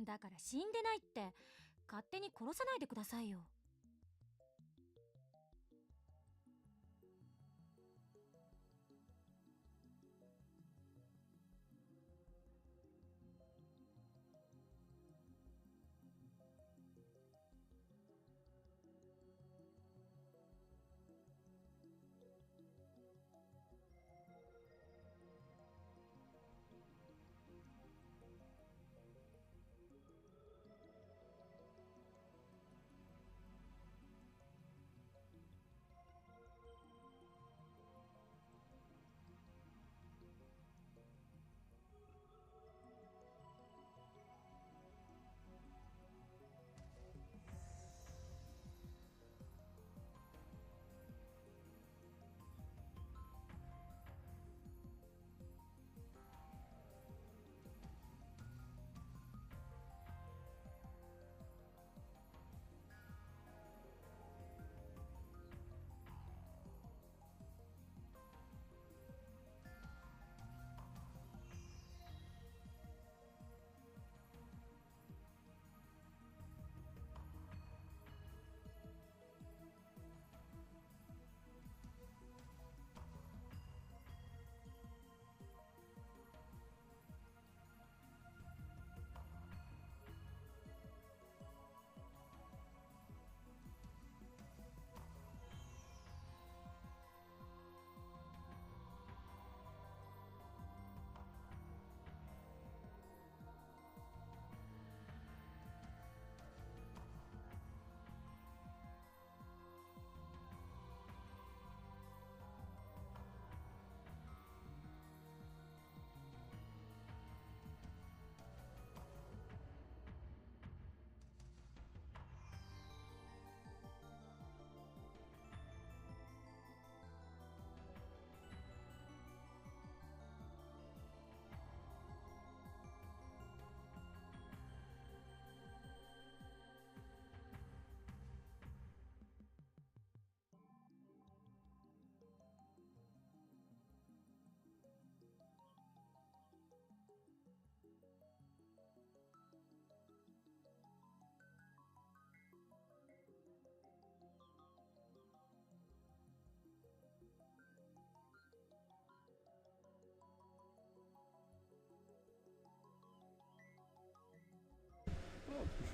だから死んでないって勝手に殺さないでくださいよ。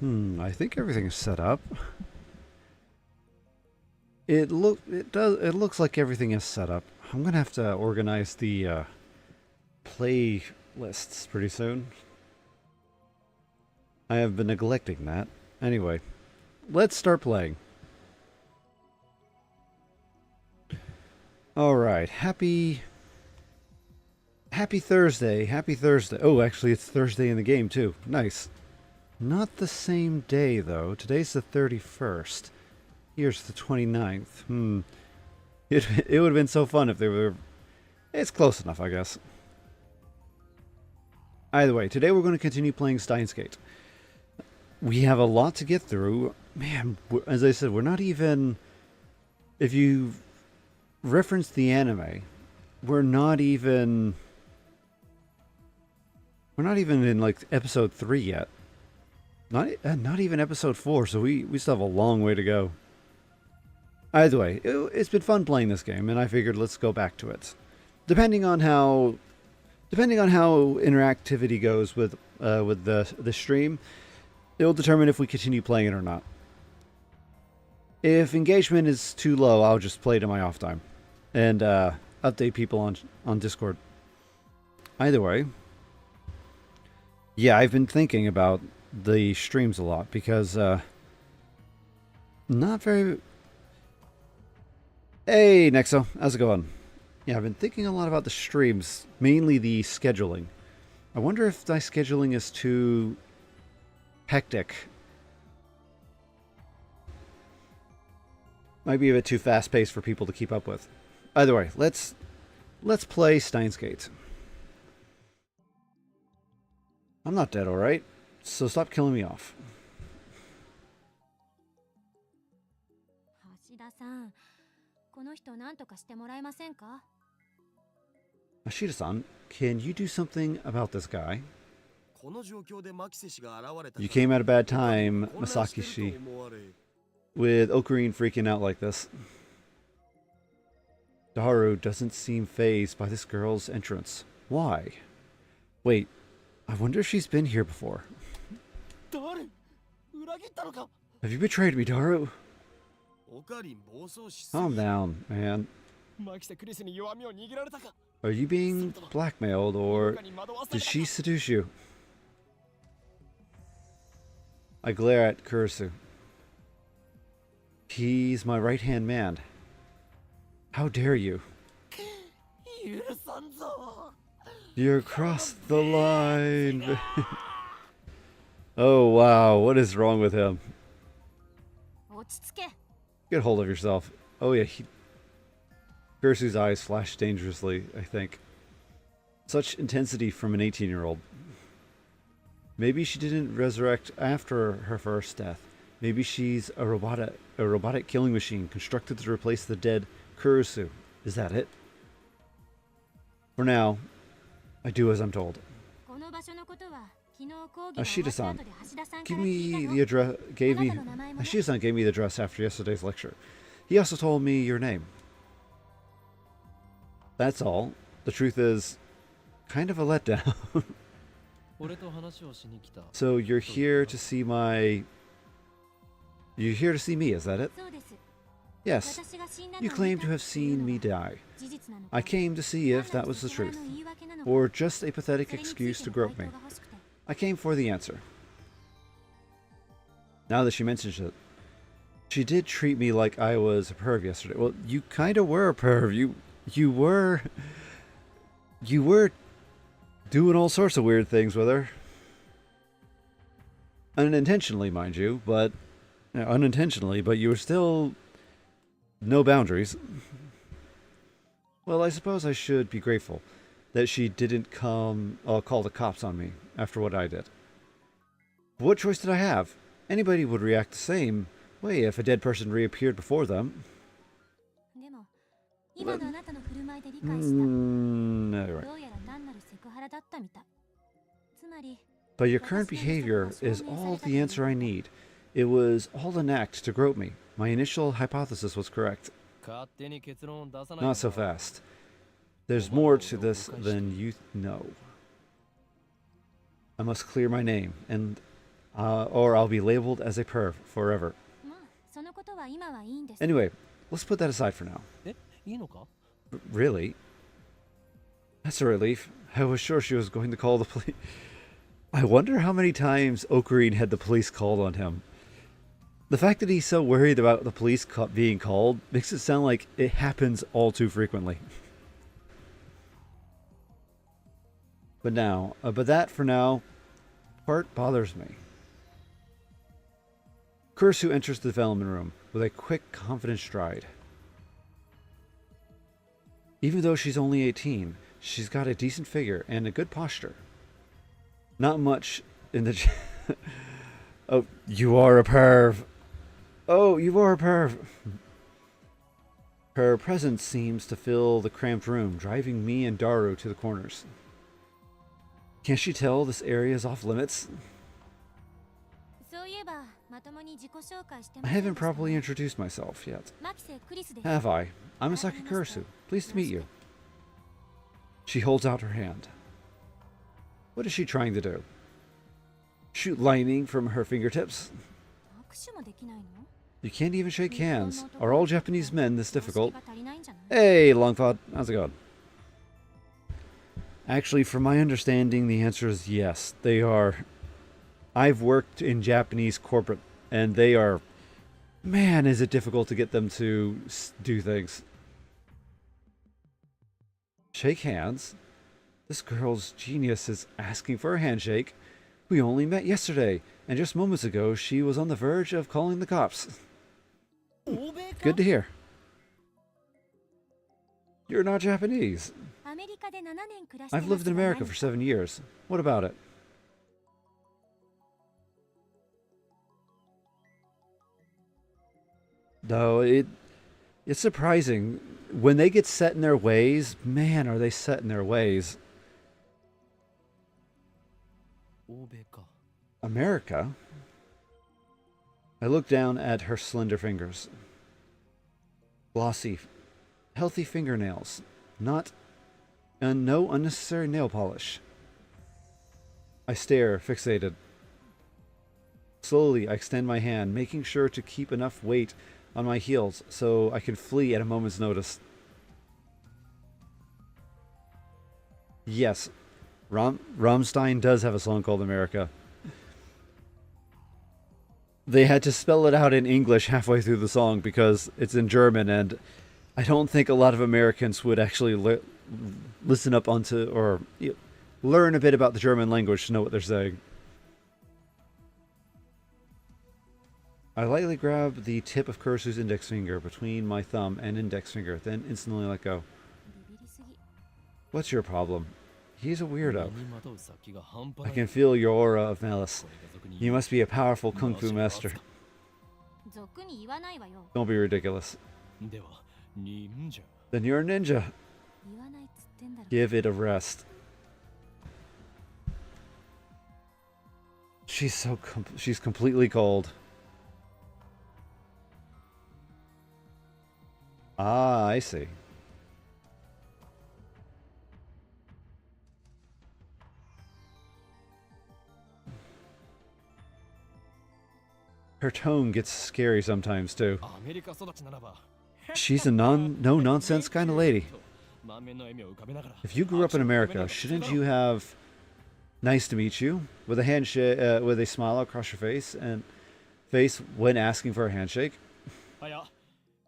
I think everything's set up. It looks like everything is set up. I'm gonna have to organize the play lists pretty soon. I have been neglecting that. Anyway, let's start playing. Alright, happy Thursday. Happy Thursday. Oh, actually it's Thursday in the game too. Nice. Not the same day though. Today's the 31st. Here's the 29th. It would have been so fun if they were... It's close enough, I guess. Either way, today we're going to continue playing Steins. We have a lot to get through. Man, as I said, we're not even... If you reference the anime, we're not even in, like, episode 3 yet. Not even episode 4, so we still have a long way to go. Either way, it's been fun playing this game, and I figured let's go back to it. Depending on how interactivity goes with the stream, it'll determine if we continue playing it or not. If engagement is too low, I'll just play it in my off time and update people on Discord. Either way, yeah, I've been thinking about the streams a lot because not very... Hey Nexo, how's it going? Yeah, I've been thinking a lot about the streams, mainly the scheduling. I wonder if my scheduling is too hectic. Might be a bit too fast-paced for people to keep up with. Either way, let's play Steins. I'm not dead, alright? So stop killing me off. 橋田さん、この人何とかしてもらえませんか? Ashida-san, can you do something about this guy? You came at a bad time, Masakishi, with Ocarine freaking out like this. Daru doesn't seem fazed by this girl's entrance. Why? Wait, I wonder if she's been here before. Have you betrayed me, Daru? Calm down, man. Are you being blackmailed, or did she seduce you? I glare at Kurisu. He's my right-hand man. How dare you? You're across the line. Oh wow, what is wrong with him? Get hold of yourself. Oh yeah, Kurisu's eyes flash dangerously, I think. Such intensity from an 18-year-old. Maybe she didn't resurrect after her first death. Maybe she's a robotic killing machine constructed to replace the dead Kurisu. Is that it? For now, I do as I'm told. Ashida-san Ashida-san gave me the address after yesterday's lecture. He also told me your name. That's all. The truth is, kind of a letdown. So you're here to see my... You're here to see me, is that it? Yes. You claim to have seen me die. I came to see if that was the truth, or just a pathetic excuse to grope me. I came for the answer. Now that she mentions it, she did treat me like I was a perv yesterday. Well, you kind of were a perv. You were doing all sorts of weird things with her. Unintentionally, mind you, but you were still no boundaries. Well, I suppose I should be grateful that she didn't call the cops on me after what I did. But what choice did I have? Anybody would react the same way if a dead person reappeared before them. No, right. But your current behavior is all the answer I need. It was all an act to grope me. My initial hypothesis was correct. Not so fast. There's more to this than you know. I must clear my name, and or I'll be labeled as a perv forever. Anyway, let's put that aside for now. Really? That's a relief. I was sure she was going to call the police. I wonder how many times Ocarine had the police called on him. The fact that he's so worried about the police being called makes it sound like it happens all too frequently. But that for now, part bothers me. Kurisu enters the development room with a quick, confident stride. Even though she's only 18, she's got a decent figure and a good posture. Not much in the... Oh, you are a perv. Oh, you are a perv. Her presence seems to fill the cramped room, driving me and Daru to the corners. Can't she tell this area is off limits? I haven't properly introduced myself yet. Have I? I'm Misaki Kurisu. Pleased to meet you. She holds out her hand. What is she trying to do? Shoot lightning from her fingertips? You can't even shake hands. Are all Japanese men this difficult? Hey, Longpod. How's it going? Actually, from my understanding, the answer is yes. They are. I've worked in Japanese corporate, and they are... Man, is it difficult to get them to do things. Shake hands? This girl's genius is asking for a handshake. We only met yesterday, and just moments ago she was on the verge of calling the cops. Good to hear. You're not Japanese. I've lived in America for 7 years. What about it? Though it's surprising. When they get set in their ways, man, are they set in their ways. America? I look down at her slender fingers. Glossy, healthy fingernails. No unnecessary nail polish. I stare, fixated. Slowly, I extend my hand, making sure to keep enough weight on my heels so I can flee at a moment's notice. Yes, Rammstein does have a song called America. They had to spell it out in English halfway through the song because it's in German, and I don't think a lot of Americans would actually listen up onto or learn a bit about the German language to know what they're saying. I lightly grab the tip of Kursu's index finger between my thumb and index finger, then instantly let go. What's your problem? He's a weirdo. I can feel your aura of malice. You must be a powerful kung fu master. Don't be ridiculous. Then you're a ninja. Give it a rest. She's completely cold. Ah, I see. Her tone gets scary sometimes too. She's a no-nonsense kind of lady. If you grew up in America, shouldn't you have "nice to meet you" with a handshake, with a smile across your face when asking for a handshake?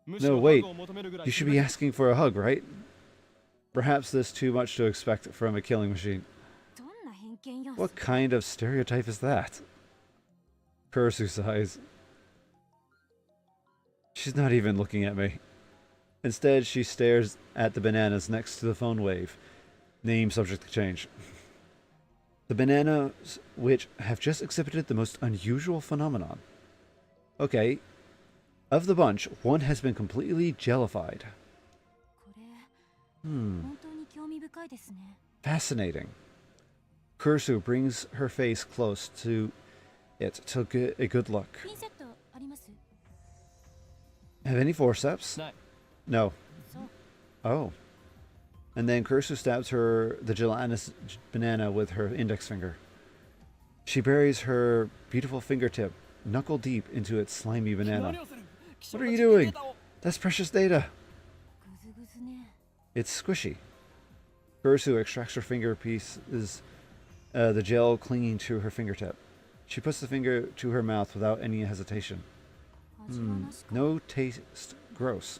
No, wait. You should be asking for a hug, right? Perhaps there's too much to expect from a killing machine. What kind of stereotype is that? Kursu sighs. She's not even looking at me. Instead, she stares at the bananas next to the phone wave. Name subject to change. The bananas which have just exhibited the most unusual phenomenon. Okay. Of the bunch, one has been completely jellified. Fascinating. Kursu brings her face close to it to get a good look. Have any forceps? No. Oh. And then Kursu stabs the gelatinous banana with her index finger. She buries her beautiful fingertip knuckle deep into its slimy banana. What are you doing? That's precious data. It's squishy. Kursu extracts her finger pieces, the gel clinging to her fingertip. She puts the finger to her mouth without any hesitation. No taste. Gross.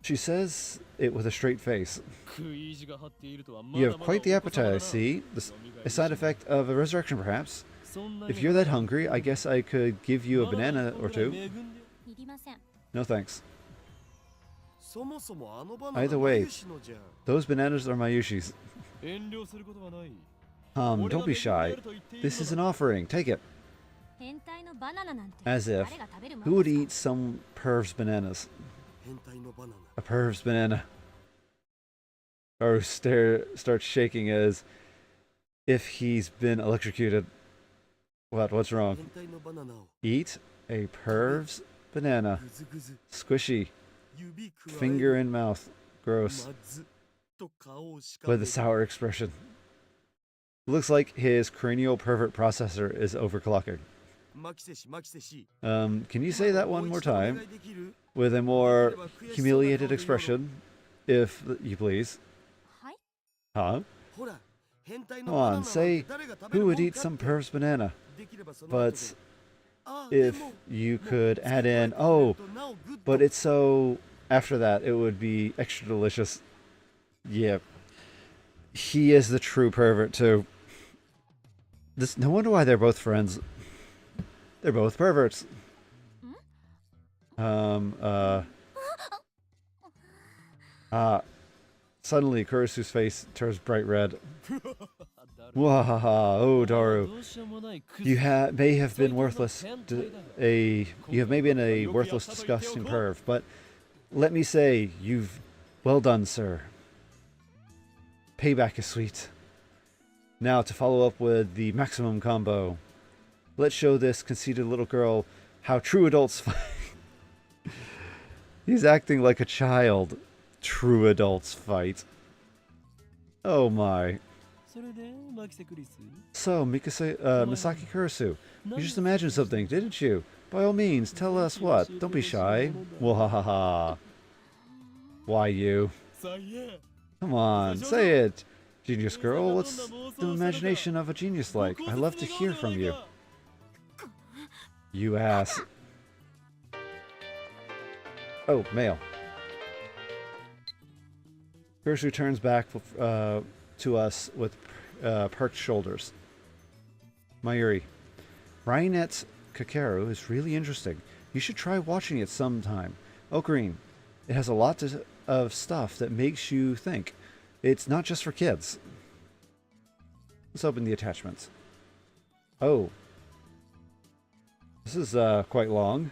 She says it with a straight face. You have quite the appetite, I see. A side effect of a resurrection, perhaps. If you're that hungry, I guess I could give you a banana or two. No thanks. Either way, those bananas are Mayushi's. Don't be shy. This is an offering. Take it. As if. Who would eat some perv's bananas? A perv's banana. Or starts shaking as if he's been electrocuted. What's wrong? Eat a perv's banana. Squishy. Finger in mouth. Gross. With a sour expression. Looks like his cranial pervert processor is overclocking. Can you say that one more time? With a more humiliated expression, if you please. Huh? Come on, say, who would eat some perv's banana? But if you could add in, oh, but it's so, after that, it would be extra delicious. Yeah. He is the true pervert, too. No wonder why they're both friends. They're both perverts. Suddenly, Kurisu's face turns bright red. Wahaha, oh Daru. You may have been worthless. You have maybe been a worthless, disgusting perv, but let me say, well done, sir. Payback is sweet. Now to follow up with the maximum combo. Let's show this conceited little girl how true adults fight. He's acting like a child. True adults fight. Oh my. So, Misaki Kurisu, you just imagined something, didn't you? By all means, tell us what. Don't be shy. Wahahaha. Why you? Come on, say it. Genius girl, what's the imagination of a genius like? I'd love to hear from you. You ass. Oh, mail. Kurisu turns back to us with perked shoulders. Mayuri, Ryanet's Kakeru is really interesting. You should try watching it sometime. Oh, Green, it has a lot of stuff that makes you think. It's not just for kids. Let's open the attachments. Oh. This is quite long.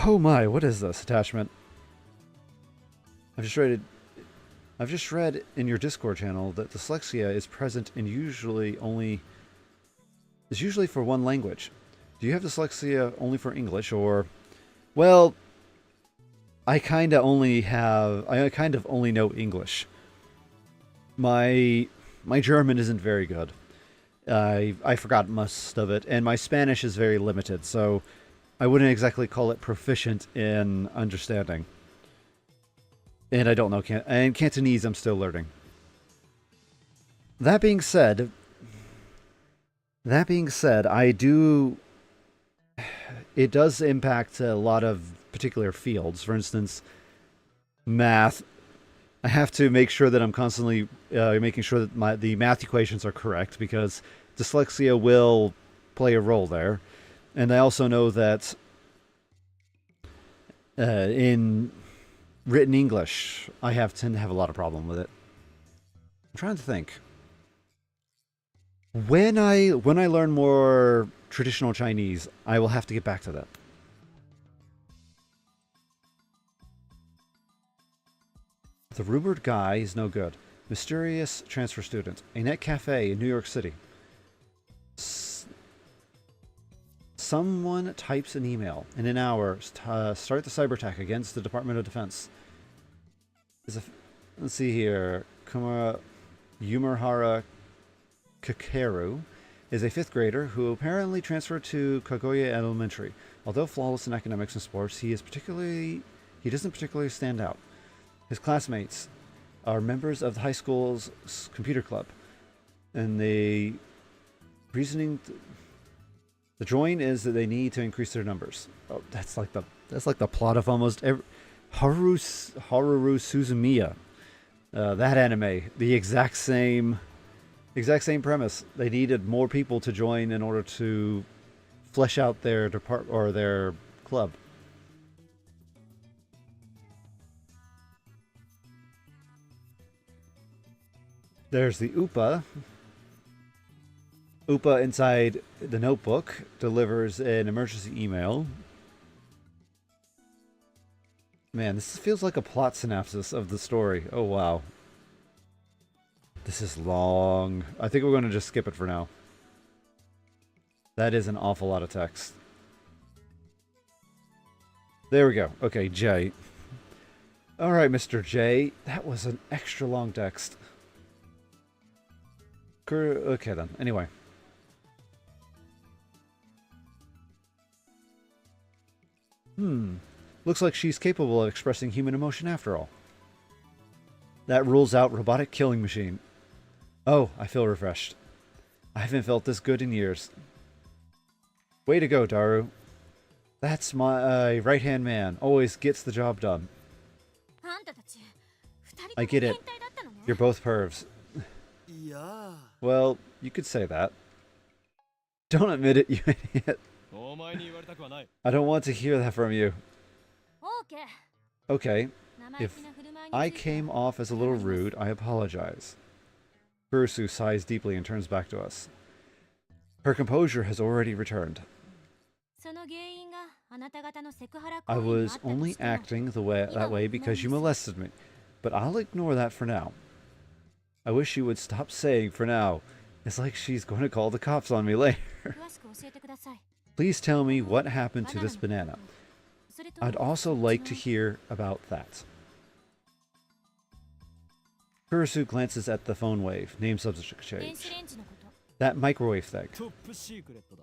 Oh my, what is this attachment? I've just read in your Discord channel that dyslexia is present in usually for one language. Do you have dyslexia only for English, or... Well, I kind of only know English. My German isn't very good. I forgot most of it, and my Spanish is very limited, so I wouldn't exactly call it proficient in understanding. And I don't know and Cantonese I'm still learning. That being said, it does impact a lot of particular fields. For instance, math. I have to make sure that I'm constantly making sure that the math equations are correct, because dyslexia will play a role there. And I also know that in written English, I tend to have a lot of problem with it. I'm trying to think. When I learn more traditional Chinese, I will have to get back to that. The rumored guy is no good. Mysterious transfer student. A net cafe in New York City. Someone types an email. In an hour, start the cyber attack against the Department of Defense. Let's see here. Yumurahara Kakeru is a 5th grader who apparently transferred to Kagoya Elementary. Although flawless in academics and sports, he doesn't particularly stand out. His classmates are members of the high school's computer club, and the join is that they need to increase their numbers. Oh, that's like the plot of almost every Haru Suzumiya. That anime, the exact same premise. They needed more people to join in order to flesh out their their club. There's the Upa. Upa inside the notebook delivers an emergency email. Man, this feels like a plot synopsis of the story. Oh, wow. This is long. I think we're going to just skip it for now. That is an awful lot of text. There we go. Okay, J. Alright, Mr. J. That was an extra long text. Okay, then. Anyway. Looks like she's capable of expressing human emotion after all. That rules out robotic killing machine. Oh, I feel refreshed. I haven't felt this good in years. Way to go, Daru. That's my right-hand man. Always gets the job done. I get it. You're both pervs. Well, you could say that. Don't admit it, you idiot. I don't want to hear that from you. Okay. If I came off as a little rude, I apologize. Kurisu sighs deeply and turns back to us. Her composure has already returned. I was only acting that way because you molested me, but I'll ignore that for now. I wish you would stop saying for now. It's like she's going to call the cops on me later. 詳しく教えてください。 Please tell me what happened to バナナ this のこと banana. それとも I'd also like to hear about that. Kurisu glances at the phone wave. Name subject 電子 change. レンジのこと。 That microwave thing. トップシークレットだ。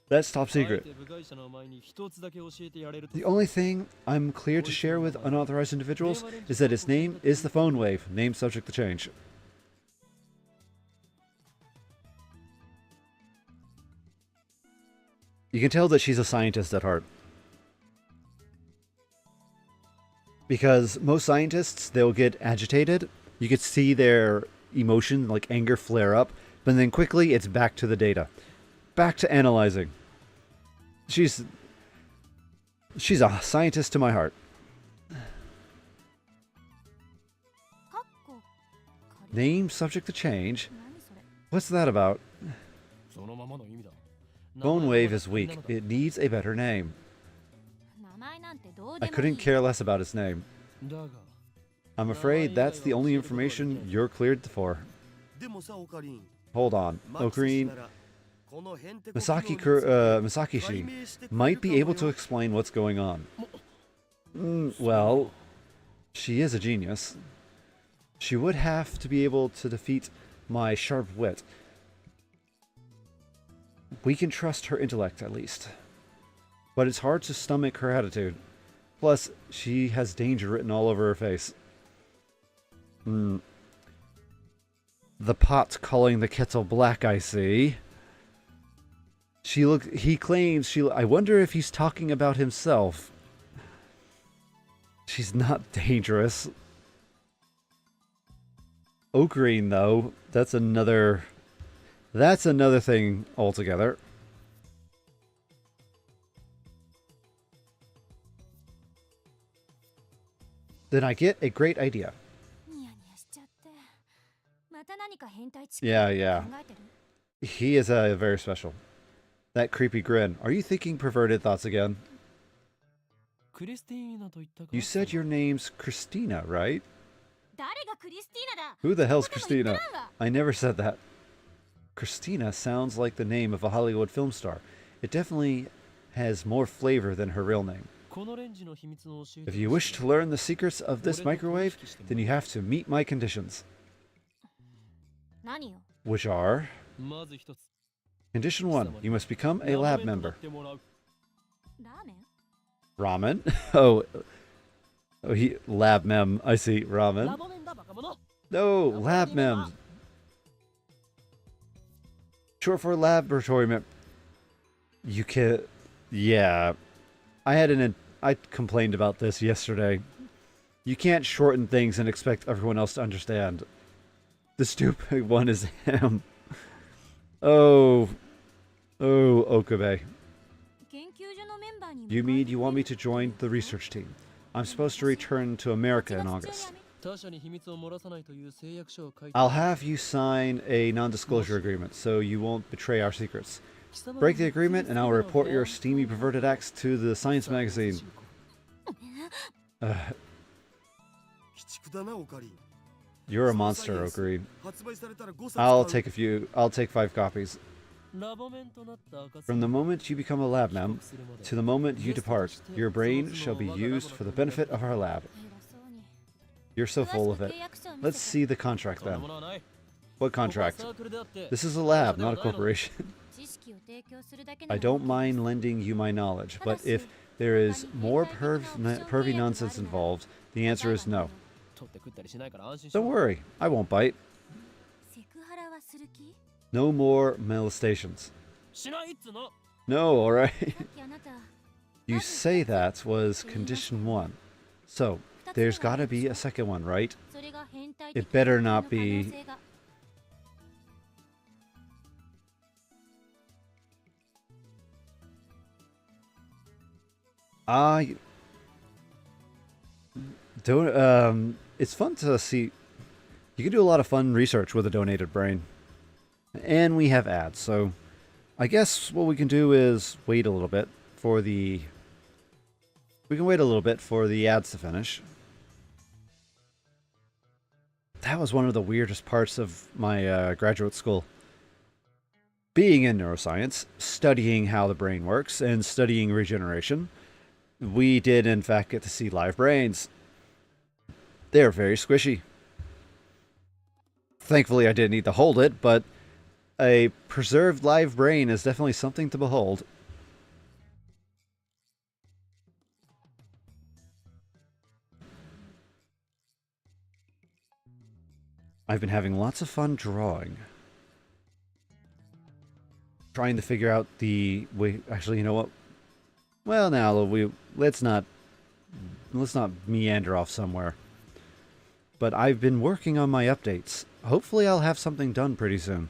That's top あえ secret. て部外者の前に一つだけ教えてやれると The only thing I'm clear to share with unauthorized individuals is that its name is the phone wave. Name subject to change. You can tell that she's a scientist at heart. Because most scientists, they'll get agitated. You could see their emotion, like anger, flare up. But then quickly, it's back to the data. Back to analyzing. She's a scientist to my heart. かっこ仮 Name subject to change. 何それ。 What's that about? そのままの意味だ。 Phone wave is weak. It needs a better name. 名前なんてどう I でもい couldn't い。 care less about its name. だが I'm afraid that's the only information you're cleared for. でもさ、オカリン。 Hold on. マキシ Ocarine, ならこのヘンテコ Misaki, 機能について Misakishi 解明してくれ might る be か able も to よ。 explain what's going on. Well, she is a genius. She would have to be able to defeat my sharp wit. We can trust her intellect, at least. But it's hard to stomach her attitude. Plus, she has danger written all over her face. The pot calling the kettle black, I see. He claims I wonder if he's talking about himself. She's not dangerous. Ocarine, though, that's another thing altogether. Then I get a great idea. ニヤニヤしちゃって。また何か変態チ Yeah, ック yeah. 考えてる。 He is very special. That creepy grin. Are you thinking perverted thoughts again? クリスティーナと言ったか You said your name's Christina, right? 誰がクリスティーナだ。 Who the hell's そんなこと言って Christina? ないわ。 I never said that. Christina sounds like the name of a Hollywood film star. It definitely has more flavor than her real name. このレンジの秘密を教えて If you wish to learn the secrets of this microwave, then you have to meet my conditions, 何よ。 which are まず一つ Condition 1, you must become a lab 名前とな member. ってもらう。ラーメン Ramen? Oh, lab mem. I see, ラ ramen. ボメンだバカ者。 No, lab mem. Short for laboratory mem. You can, yeah. I complained about this yesterday. You can't shorten things and expect everyone else to understand. The stupid one is him. Oh, Okabe. 研究所のメンバーに You mean you want me to join the research team? I'm supposed to return to America in August. 他者に秘密を漏らさないという誓約書を書いて I'll have you sign a non-disclosure agreement so you won't betray our secrets. Break the agreement and I'll report your steamy perverted acts to the science magazine. 鬼畜だな、オカリン。 You're a monster, Ocarine. 発売されたら5冊 I'll 買う take 5 copies. ラボメンとなった証 From the moment you become a lab mem to the moment you depart, your brain shall be used for the benefit of our lab. 偉そうに。 You're so 詳し full く of it. 契約書を見 Let's せて。 see the contract そんな then. ものはない What ここは contract? サークルであって This is a lab, not a corporation. 知識を提供するだけな I ら don't mind lending you my knowledge, but if there is more pervy nonsense involved, the answer is no. 取って食ったりしないから安心しろ Don't worry, I won't bite. セクハラはする気 No more molestations. しないっつの No, alright. さっきあなた You say that was condition 1. So, there's gotta be a second one, right? それが変態 It 的 better な not 可能 be. 性が It's fun to see. You can do a lot of fun research with a donated brain. And we have ads, so I guess what we can do is wait a little bit for the... We can wait a little bit for the ads to finish. That was one of the weirdest parts of my graduate school. Being in neuroscience, studying how the brain works, and studying regeneration, we did in fact get to see live brains. They're very squishy. Thankfully, I didn't need to hold it, but a preserved live brain is definitely something to behold. I've been having lots of fun drawing. Trying to figure out the way. Actually, you know what? Well, now let's not meander off somewhere. But I've been working on my updates. Hopefully, I'll have something done pretty soon.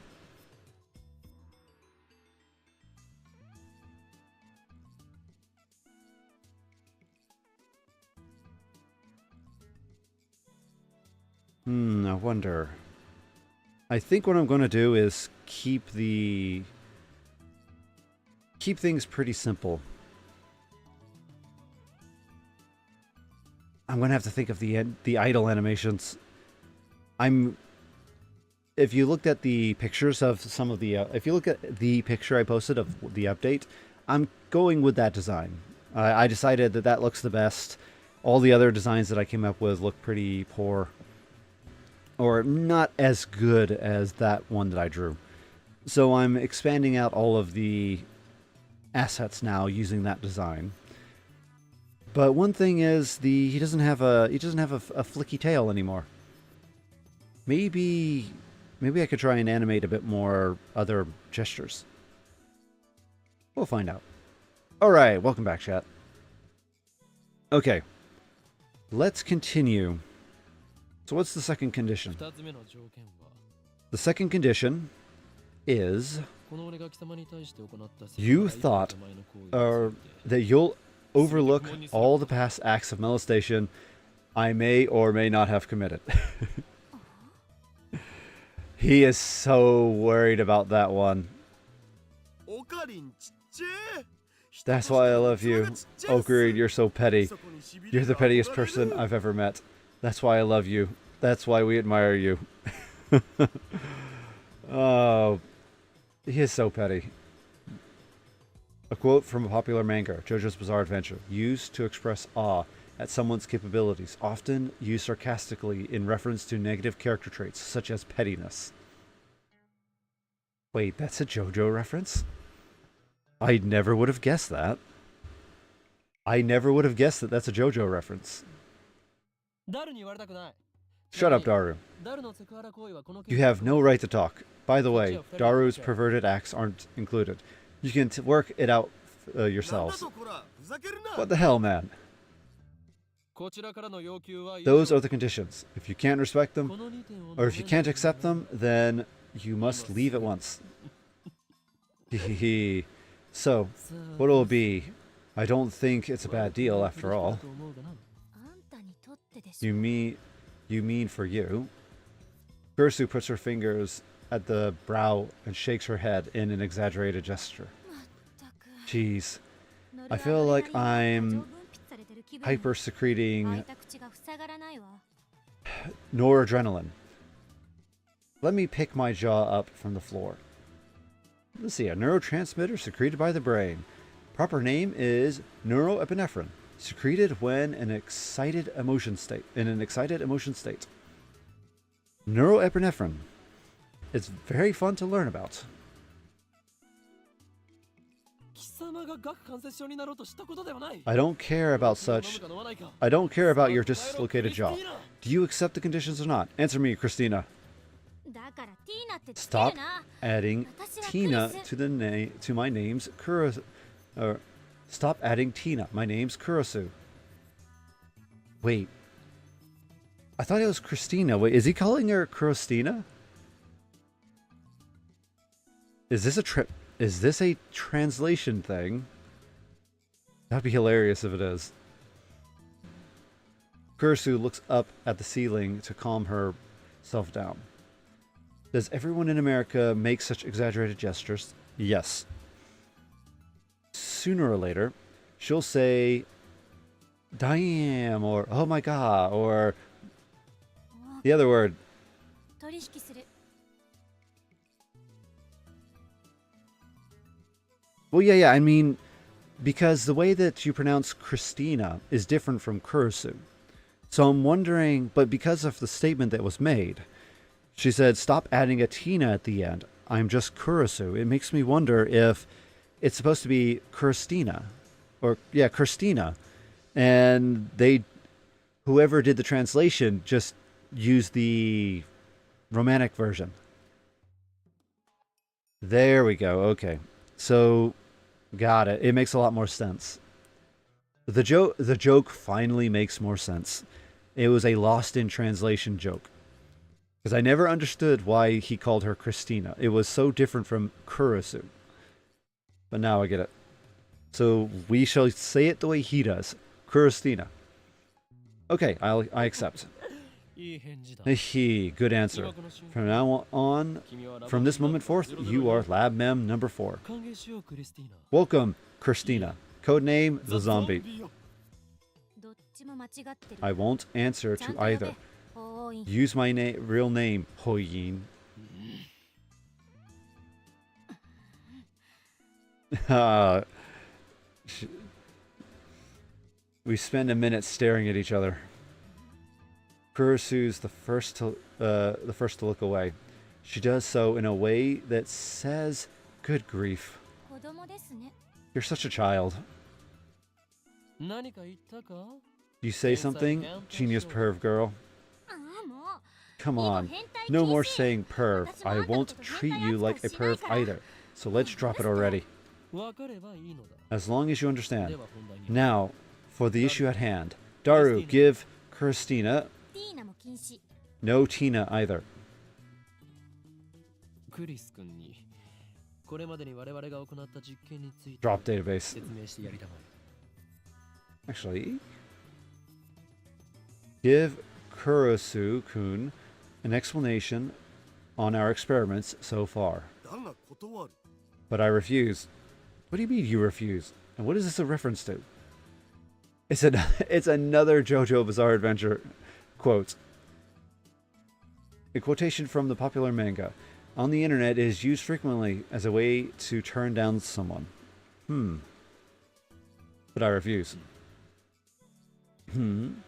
I wonder. I think what I'm going to do is keep things pretty simple. I'm going to have to think of the idle animations. If you looked at the pictures of some of the if you look at the picture I posted of the update, I'm going with that design. I decided that looks the best. All the other designs that I came up with look pretty poor, or not as good as that one that I drew. So I'm expanding out all of the assets now using that design. But one thing is he doesn't have a flicky tail anymore. Maybe I could try and animate a bit more other gestures. We'll find out. All right, welcome back, chat. Okay, let's continue. So what's the second condition? The second condition is you thought that you'll overlook all the past acts of molestation I may or may not have committed. He is so worried about that one. That's why I love you. Ocarina, you're so petty. You're the pettiest person I've ever met. That's why I love you. That's why we admire you. Oh, he is so petty. A quote from a popular manga, JoJo's Bizarre Adventure, used to express awe at someone's capabilities, often used sarcastically in reference to negative character traits, such as pettiness. Wait, that's a JoJo reference? I never would have guessed that. I never would have guessed that that's a JoJo reference. Shut up, Daru. You have no right to talk. By the way, Daru's perverted acts aren't included. You can work it out yourselves. What the hell, man? Those are the conditions. If you can't respect them, or if you can't accept them, then you must leave at once. Hehe. So, what will it be? I don't think it's a bad deal after all. You mean for you? Kursu puts her fingers at the brow and shakes her head in an exaggerated gesture. Jeez. I feel like I'm hyper-secreting noradrenaline. Let me pick my jaw up from the floor. Let's see, a neurotransmitter secreted by the brain. Proper name is neuroepinephrine, secreted when in an excited emotion state. Neuroepinephrine. It's very fun to learn about. I don't care about your dislocated jaw. Do you accept the conditions or not? Answer me, Christina. Stop adding Tina to my name's Kurosu. Stop adding Tina. My name's Kurosu. Wait. I thought it was Christina. Wait, is he calling her Kurostina? Is this a translation thing? That'd be hilarious if it is. Kurosu looks up at the ceiling to calm herself down. Does everyone in America make such exaggerated gestures? Yes. Sooner or later, she'll say, damn, or oh my god, or the other word, 取引する。 Well, yeah, I mean, because the way that you pronounce Christina is different from Kurusu. So I'm wondering, but because of the statement that was made, she said, stop adding a Tina at the end. I'm just Kurusu. It makes me wonder if it's supposed to be Christina. Or, yeah, Christina. And whoever did the translation just used the romantic version. There we go. Okay. So, got it. It makes a lot more sense. The joke finally makes more sense. It was a lost in translation joke. Because I never understood why he called her Christina. It was so different from Kurusu. But now I get it. So we shall say it the way he does. Christina. Okay, I accept. いい返事だ。 Hehe, good answer. From now on, from this moment forth, you are Lab Mem number 4. 歓迎しようクリスティーナ。 Welcome, Christina. Codename The Zombie. どっちも間違ってる。 I won't answer ちゃん to と呼べ either. おーい。 Use my real name, Hoyin. We spend a minute staring at each other. Kurusu's the first to look away. She does so in a way that says, "Good grief, 子供ですね。 you're such a child." 何か言ったか？ You say something, genius perv girl. ああもう。 Come on, no more saying perv. I won't treat you like a perv either. So let's drop it already. 分かればいいのだ。 As long as you understand. では本題に。 Now, for the issue at hand. Daru, give Christina ティーナも禁止。 no Tina either. クリス君にこれまでに我々が行った実験について Drop database. 説明してやりたまえ。 Actually, give Kurusu-kun an explanation on our experiments so far. だが断る。 But I refuse. What do you mean you refuse? And what is this a reference to? It's another JoJo Bizarre Adventure quote. A quotation from the popular manga. On the internet, it is used frequently as a way to turn down someone. But I refuse. In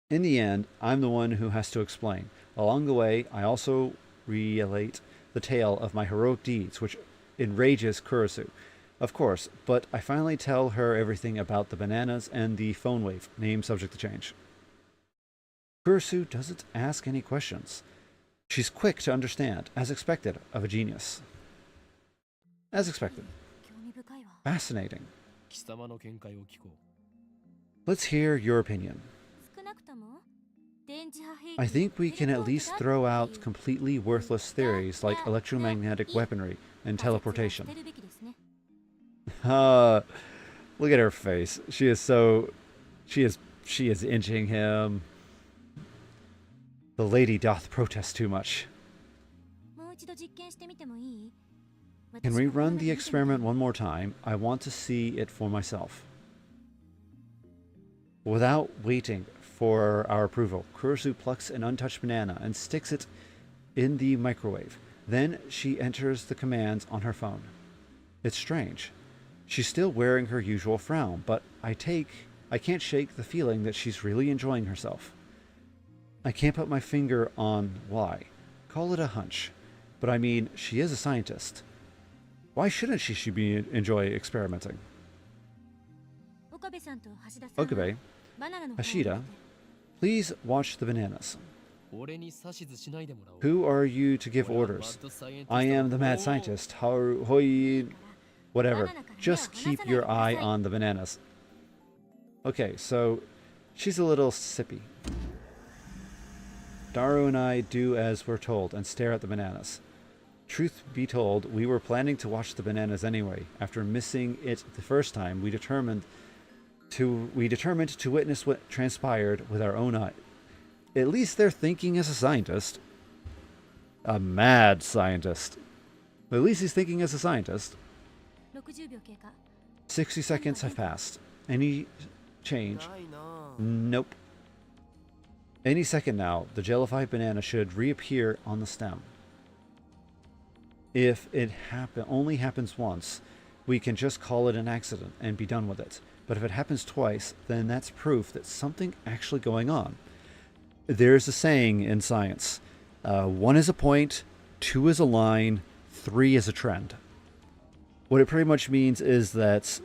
the end, I'm the one who has to explain. Along the way, I also relate the tale of my heroic deeds, which enrages Kurusu. Of course, but I finally tell her everything about the bananas and the phone wave, name subject to change. Kurusu doesn't ask any questions. She's quick to understand, as expected of a genius. As expected. 興味深いわ。 Fascinating. 貴様の見解を聞こう。 Let's hear your opinion. 少なくとも電磁波兵器 I think we can at テレポート least だ throw っ out ていう completely worthless theories like electromagnetic weaponry and 仮説は teleportation. 捨てるべきですね。 Look at her face. She is inching him. The lady doth protest too much. もう一度実験してみてもいい？ Can we 私も run the 体で見てみたい experiment one more time? I want to see it for myself. Without waiting for our approval, Kurusu plucks an untouched banana and sticks it in the microwave. Then she enters the commands on her phone. It's strange. She's still wearing her usual frown, but I can't shake the feeling that she's really enjoying herself. I can't put my finger on why. Call it a hunch. But I mean, she is a scientist. Why shouldn't she be enjoy experimenting? 岡部さんと橋田さんは Okabe, バナナの方を Ashida, please watch the bananas. 俺に指図しないでもらおう。 Who are you to give orders? I am the mad scientist. Hoi, whatever. Just keep your eye on the bananas. Okay, so she's a little sippy. Daru and I do as we're told and stare at the bananas. Truth be told, we were planning to watch the bananas anyway. After missing it the first time, we determined to witness what transpired with our own eye. At least they're thinking as a scientist. A mad scientist. At least he's thinking as a scientist. 60秒経過。 60 seconds have passed. Any change? ないなぁ。 Nope. Any second now, the jellified banana should reappear on the stem. If it only happens once, we can just call it an accident and be done with it. But if it happens twice, then that's proof that something actually going on. There's a saying in science, 1 is a point, 2 is a line, 3 is a trend. What it pretty much means is that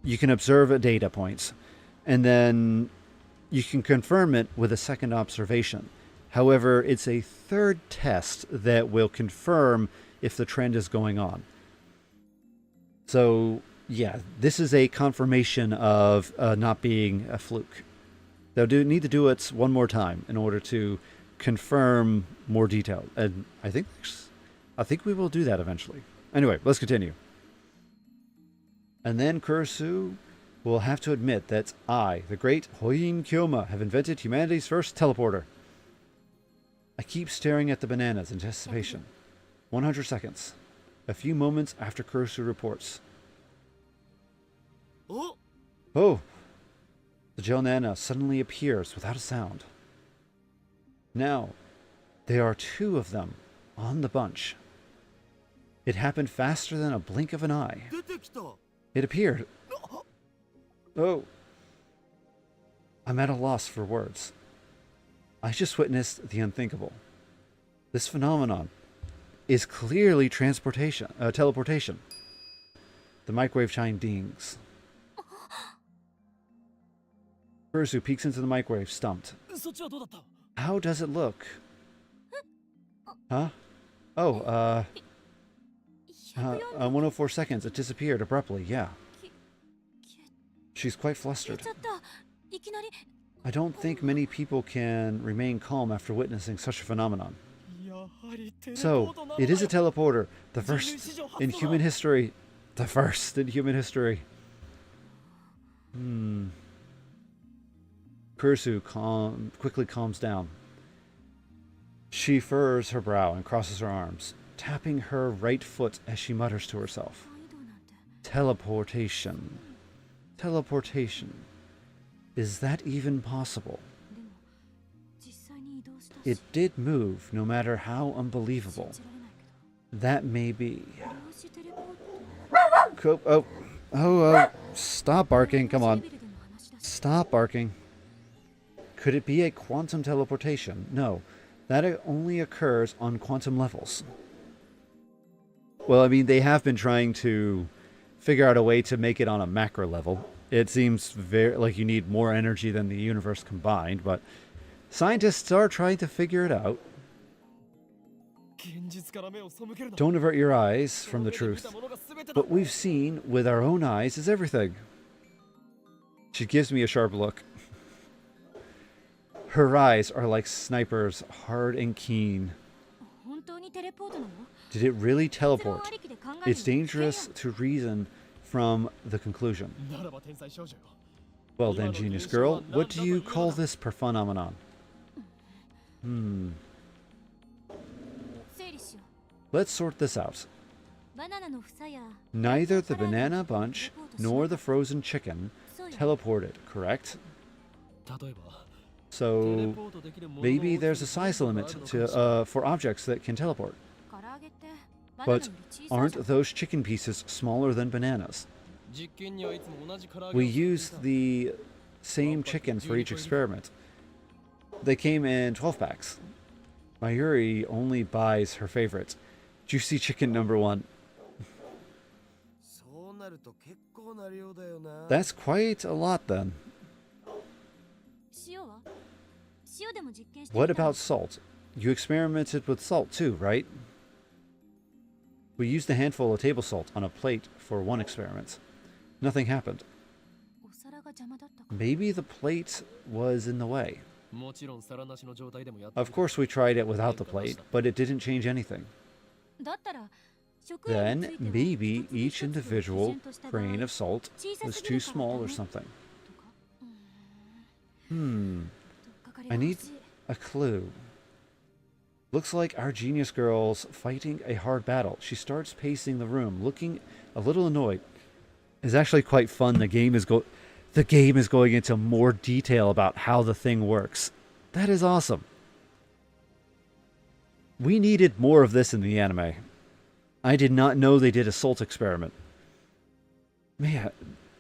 you can observe a data point, and then you can confirm it with a second observation. However, it's a third test that will confirm if the trend is going on. So, yeah, this is a confirmation of not being a fluke. They'll need to do it one more time in order to confirm more detail. And I think we will do that eventually. Anyway, let's continue. And then Kurisu will have to admit that I, the great Hoin Kyoma, have invented humanity's first teleporter. I keep staring at the bananas in anticipation. 100 seconds. A few moments after Kurisu reports. Oh! Oh! The gel nana suddenly appears without a sound. Now, there are 2 of them on the bunch. It happened faster than a blink of an eye. 出てきた。 It appeared. Oh. I'm at a loss for words. I just witnessed the unthinkable. This phenomenon is clearly teleportation. The microwave chime dings. Kurisu peeks into the microwave, stumped. そっちはどうだった？ How does it look? Huh? Oh, 104 seconds. It disappeared abruptly, yeah. She's quite flustered. 消えちゃったいきなり I don't think many people can remain calm after witnessing such a phenomenon. やはりテレポー So, トなの it is a よ。 teleporter. The first in human history. The first in human history. Kurisu quickly calms down. She furrows her brow and crosses her arms, tapping her right foot as she mutters to herself. 移動なんて Teleportation. Teleportation. Is that even possible? でも実際に移動したし It did move, no matter how unbelievable. 信じられないけど That may be. 量子テレポート Oh, stop barking. Come on. レベルでの話だし Stop barking. Could it be a quantum teleportation? No. That only occurs on quantum levels. Well, I mean, they have been trying to figure out a way to make it on a macro level. It seems very like you need more energy than the universe combined, but scientists are trying to figure it out. 現実から目を背けるな。 Don't avert your eyes from the 目で見 truth. たものが全てだ。 What we've seen with our own eyes is everything. She gives me a sharp look. Her eyes are like snipers, hard and keen. 本当にテレポートなの Did it really 結論 teleport? ありきで考えるの It's dangerous 危険 to reason from the conclusion. ならば天才少女よ。 Well then, genius girl, what do you call this phenomenon? よ整理しよ Let's sort this out. うバナナの房や Neither the banana bunch nor the frozen chicken そうよ teleported, correct? 例えば So maybe there's a size limit to for objects that can teleport. 唐揚げってバナナよ But り小さい aren't じゃん those chicken pieces smaller than bananas? 実験にはいつも同じ唐揚げを We 使ってい used た the same chicken for each experiment. They came in 12 packs. Mayuri only buys her favorite, juicy chicken number 1. そうなると結構な量だよな。 That's quite a lot then. 塩は塩でも実験してみ What たら about salt? You experimented with salt too, right? We used a handful of table salt on a plate for one experiment. Nothing happened. お皿が邪魔だったか Maybe the plate was in the way. もちろん皿なしの状態でもやって Of course, we tried it without the plate, but it didn't change anything. だったら食塩に Then ついては maybe 一つ一 each つを基 individual 準とした場合 grain of salt 小さ was すぎ too るから small ダ or メ something. とか Hmm. 取っかかり I が need 欲しい a clue. Looks like our genius girl's fighting a hard battle. She starts pacing the room, looking a little annoyed. It's actually quite fun. the game is going into more detail about how the thing works. That is awesome. We needed more of this in the anime. I did not know they did a salt experiment. Man,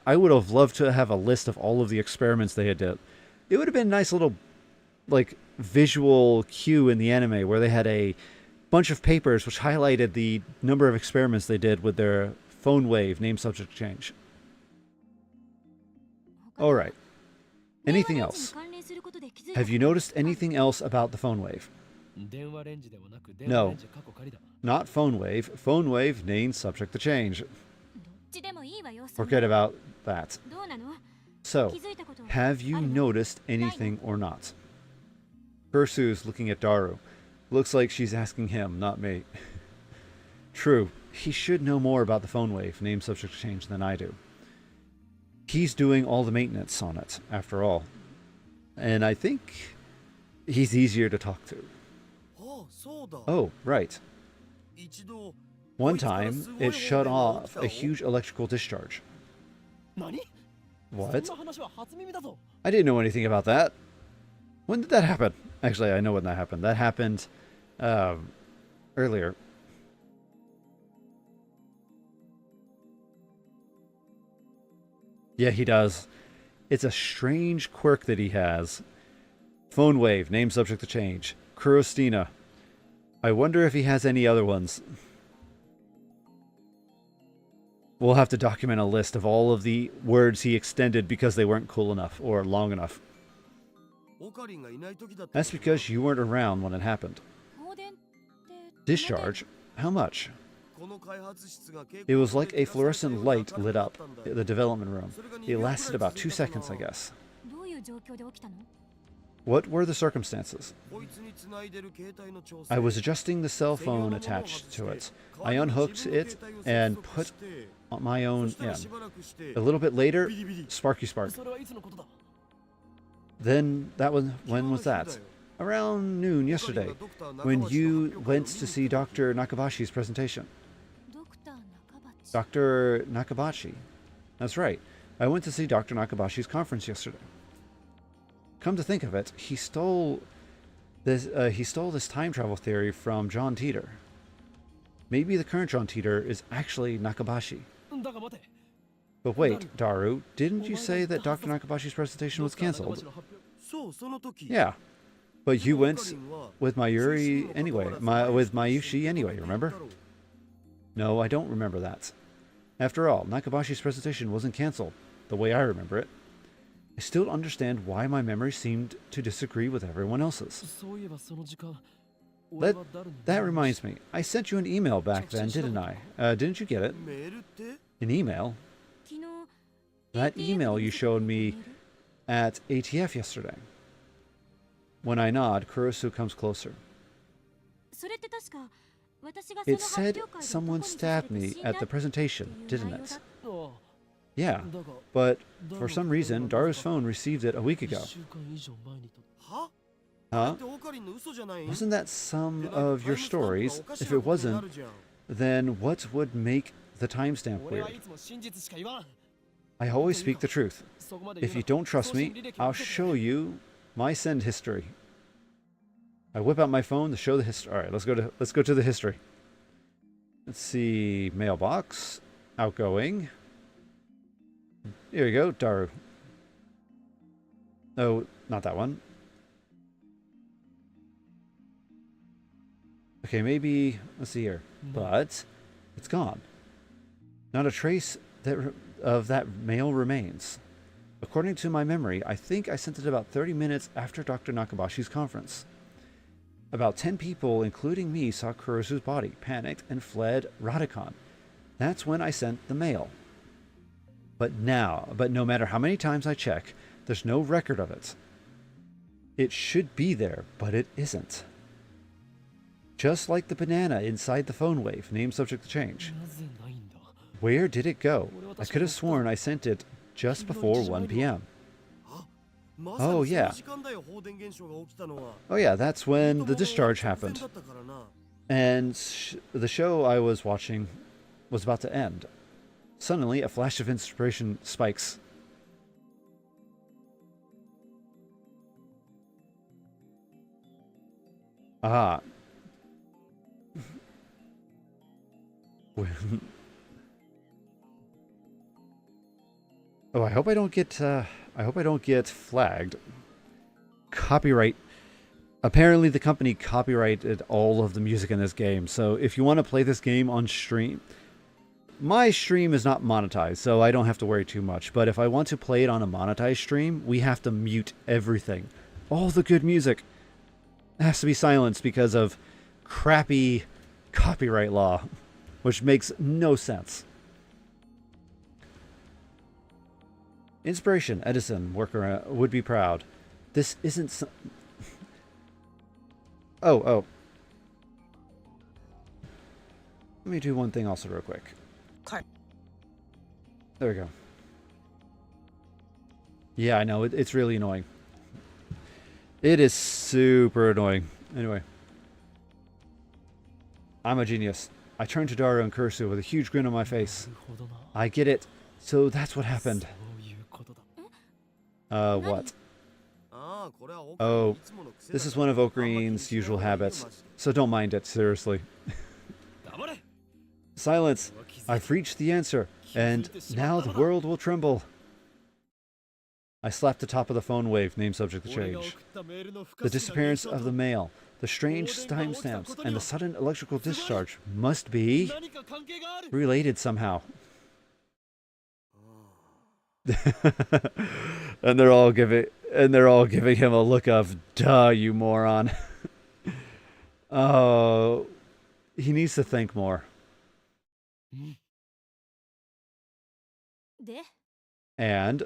I would have loved to have a list of all of the experiments they had did. It would have been a nice little, like, visual cue in the anime where they had a bunch of papers which highlighted the number of experiments they did with their phone wave name subject change. Alright. Anything else? Have you noticed anything else about the phone wave? No. Not phone wave. Phone wave name subject to change. Forget about that. So, have you noticed anything or not? Kursu's looking at Daru. Looks like she's asking him, not me. True, he should know more about the phone wave name subject to change than I do. He's doing all the maintenance on it, after all. And I think he's easier to talk to. Oh, right. One time, it shut off a huge electrical discharge. What? I didn't know anything about that. When did that happen? Actually, I know when that happened. That happened earlier. Yeah, he does. It's a strange quirk that he has. Phone wave, name subject to change. Kurostina. I wonder if he has any other ones. We'll have to document a list of all of the words he extended because they weren't cool enough or long enough. That's because you weren't around when it happened. Discharge? How much? It was like a fluorescent light lit up the development room. It lasted about 2 seconds, I guess. What were the circumstances? I was adjusting the cell phone attached to it. I unhooked it and put my own in. A little bit later, sparky spark. Then that was, when was that? Around noon yesterday, when you went to see Dr. Nakabashi's presentation. Dr. Nakabashi. That's right. I went to see Dr. Nakabashi's conference yesterday. Come to think of it, he stole this time travel theory from John Teeter. Maybe the current John Teeter is actually Nakabashi. But wait, Daru, didn't you say that Dr. Nakabashi's presentation was cancelled? Yeah. But you went with Mayuri anyway, with Mayushi anyway, remember? No, I don't remember that. After all, Nakabashi's presentation wasn't cancelled, the way I remember it. I still don't understand why my memory seemed to disagree with everyone else's. That reminds me, I sent you an email back then, didn't I? Didn't you get it? An email? That email you showed me at ATF yesterday. When I nod, Kurosu comes closer. It said someone stabbed me at the presentation, didn't it? Yeah, but for some reason, Daru's phone received it a week ago. Huh? Wasn't that some of your stories? If it wasn't, then what would make the timestamp weird? I always speak the truth. If you don't trust me, I'll show you my send history. I whip out my phone to show the history. All right, let's go to the history. Let's see, mailbox, outgoing. Here we go, Daru. Oh, not that one. Okay, maybe, let's see here. But it's gone. Not a trace of that mail remains. According to my memory, I think I sent it about 30 minutes after Dr. Nakabashi's conference. About 10 people, including me, saw Kurosu's body, panicked, and fled Radicon. That's when I sent the mail. But no matter how many times I check, there's no record of it. It should be there, but it isn't. Just like the banana inside the phone wave, name subject to change. Where did it go? I could have sworn I sent it just before 1 p.m. Oh yeah. Oh yeah, that's when the discharge happened. And the show I was watching was about to end. Suddenly, a flash of inspiration spikes. Ah. Oh, I hope I don't get flagged. Copyright. Apparently the company copyrighted all of the music in this game. So if you want to play this game on stream, my stream is not monetized, so I don't have to worry too much. But if I want to play it on a monetized stream, we have to mute everything. All the good music has to be silenced because of crappy copyright law, which makes no sense. Inspiration, Edison, worker would be proud. This isn't oh. Let me do one thing also real quick. There we go. Yeah, I know, it's really annoying. It is super annoying. Anyway. I'm a genius. I turned to Daru and Kursu with a huge grin on my face. I get it. So that's what happened. What? Oh, this is one of Ocarin's usual habits, so don't mind it, seriously. Silence! I've reached the answer, and now the world will tremble. I slapped the top of the phone wave, name subject to change. The disappearance of the mail, the strange timestamps, and the sudden electrical discharge must be related somehow. and they're all giving him a look of duh, you moron. Oh, he needs to think more. And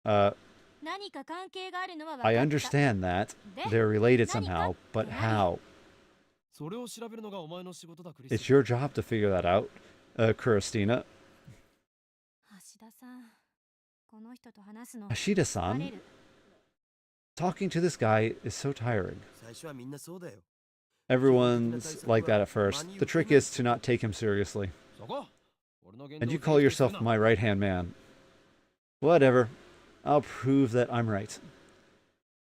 I understand that they're related somehow, but how? It's your job to figure that out, Kuristina. Ashida-san, talking to this guy is so tiring. Everyone's like that at first. The trick is to not take him seriously. And you call yourself my right-hand man. Whatever. I'll prove that I'm right.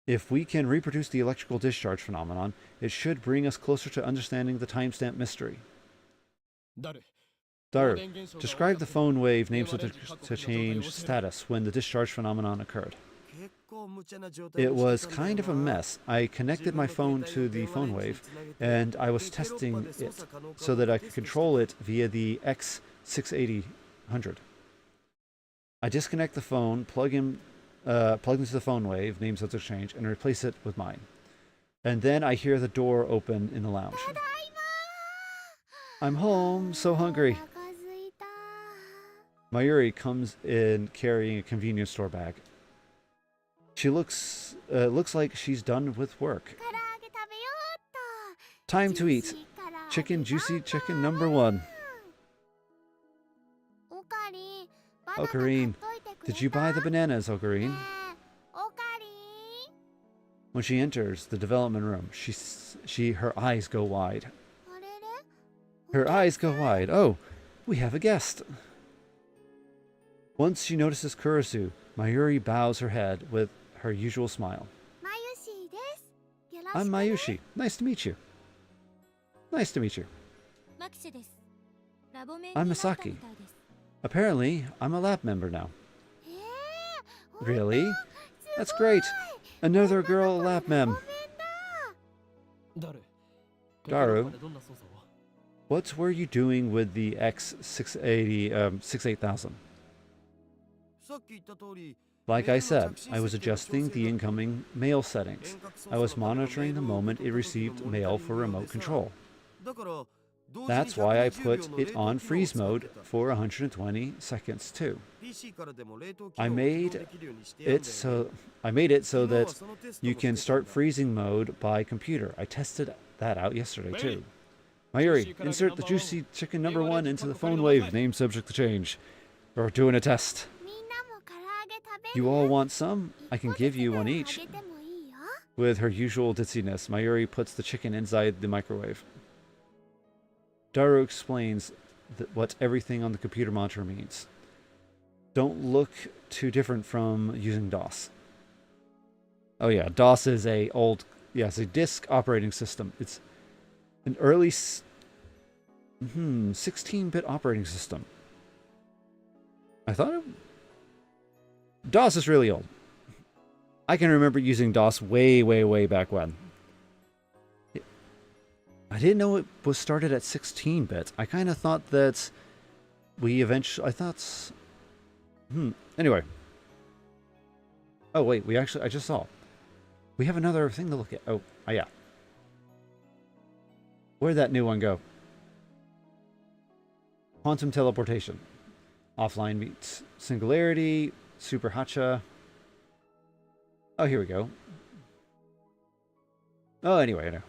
If we can reproduce the electrical discharge phenomenon, it should bring us closer to understanding the timestamp mystery. Daru, describe the phone wave name to change status when the discharge phenomenon occurred. It was kind of a mess. I connected my phone to the phone wave, and I was testing it so that I could control it via the X68000. I disconnect the phone, plug into the phone wave, name subject to change, and replace it with mine. And then I hear the door open in the lounge. I'm home, so hungry. Mayuri comes in carrying a convenience store bag. She looks like she's done with work. Time to eat. Chicken, juicy chicken number 1. Ocarine, did you buy the bananas, Ocarine? When she enters the development room, her eyes go wide. Her eyes go wide. Oh, we have a guest. Once she notices Kurisu, Mayuri bows her head with her usual smile. I'm Mayushi. Nice to meet you. Nice to meet you. I'm Misaki. Apparently, I'm a lab member now. Really? That's great. Another girl lab mem. Daru, what were you doing with the X68000? Like I said, I was adjusting the incoming mail settings. I was monitoring the moment it received mail for remote control. That's why I put it on freeze mode for 120 seconds too. I made it so that you can start freezing mode by computer. I tested that out yesterday too. Mayuri, insert the juicy chicken number 1 into the phone wave, name subject to change. We're doing a test. You all want some? I can give you one each. With her usual ditziness, Mayuri puts the chicken inside the microwave. Daru explains what everything on the computer monitor means. Don't look too different from using DOS. Oh yeah, DOS is a old Yes, a disk operating system. It's an early 16-bit operating system. I thought DOS is really old. I can remember using DOS way, way, way back when. I didn't know it was started at 16-bit. I kind of thought that we eventually... I thought... Anyway. Oh, wait. I just saw. We have another thing to look at. Oh, yeah. Where'd that new one go? Quantum teleportation. Offline meets singularity. Super Hacha. Oh, here we go. Oh, anyway, no.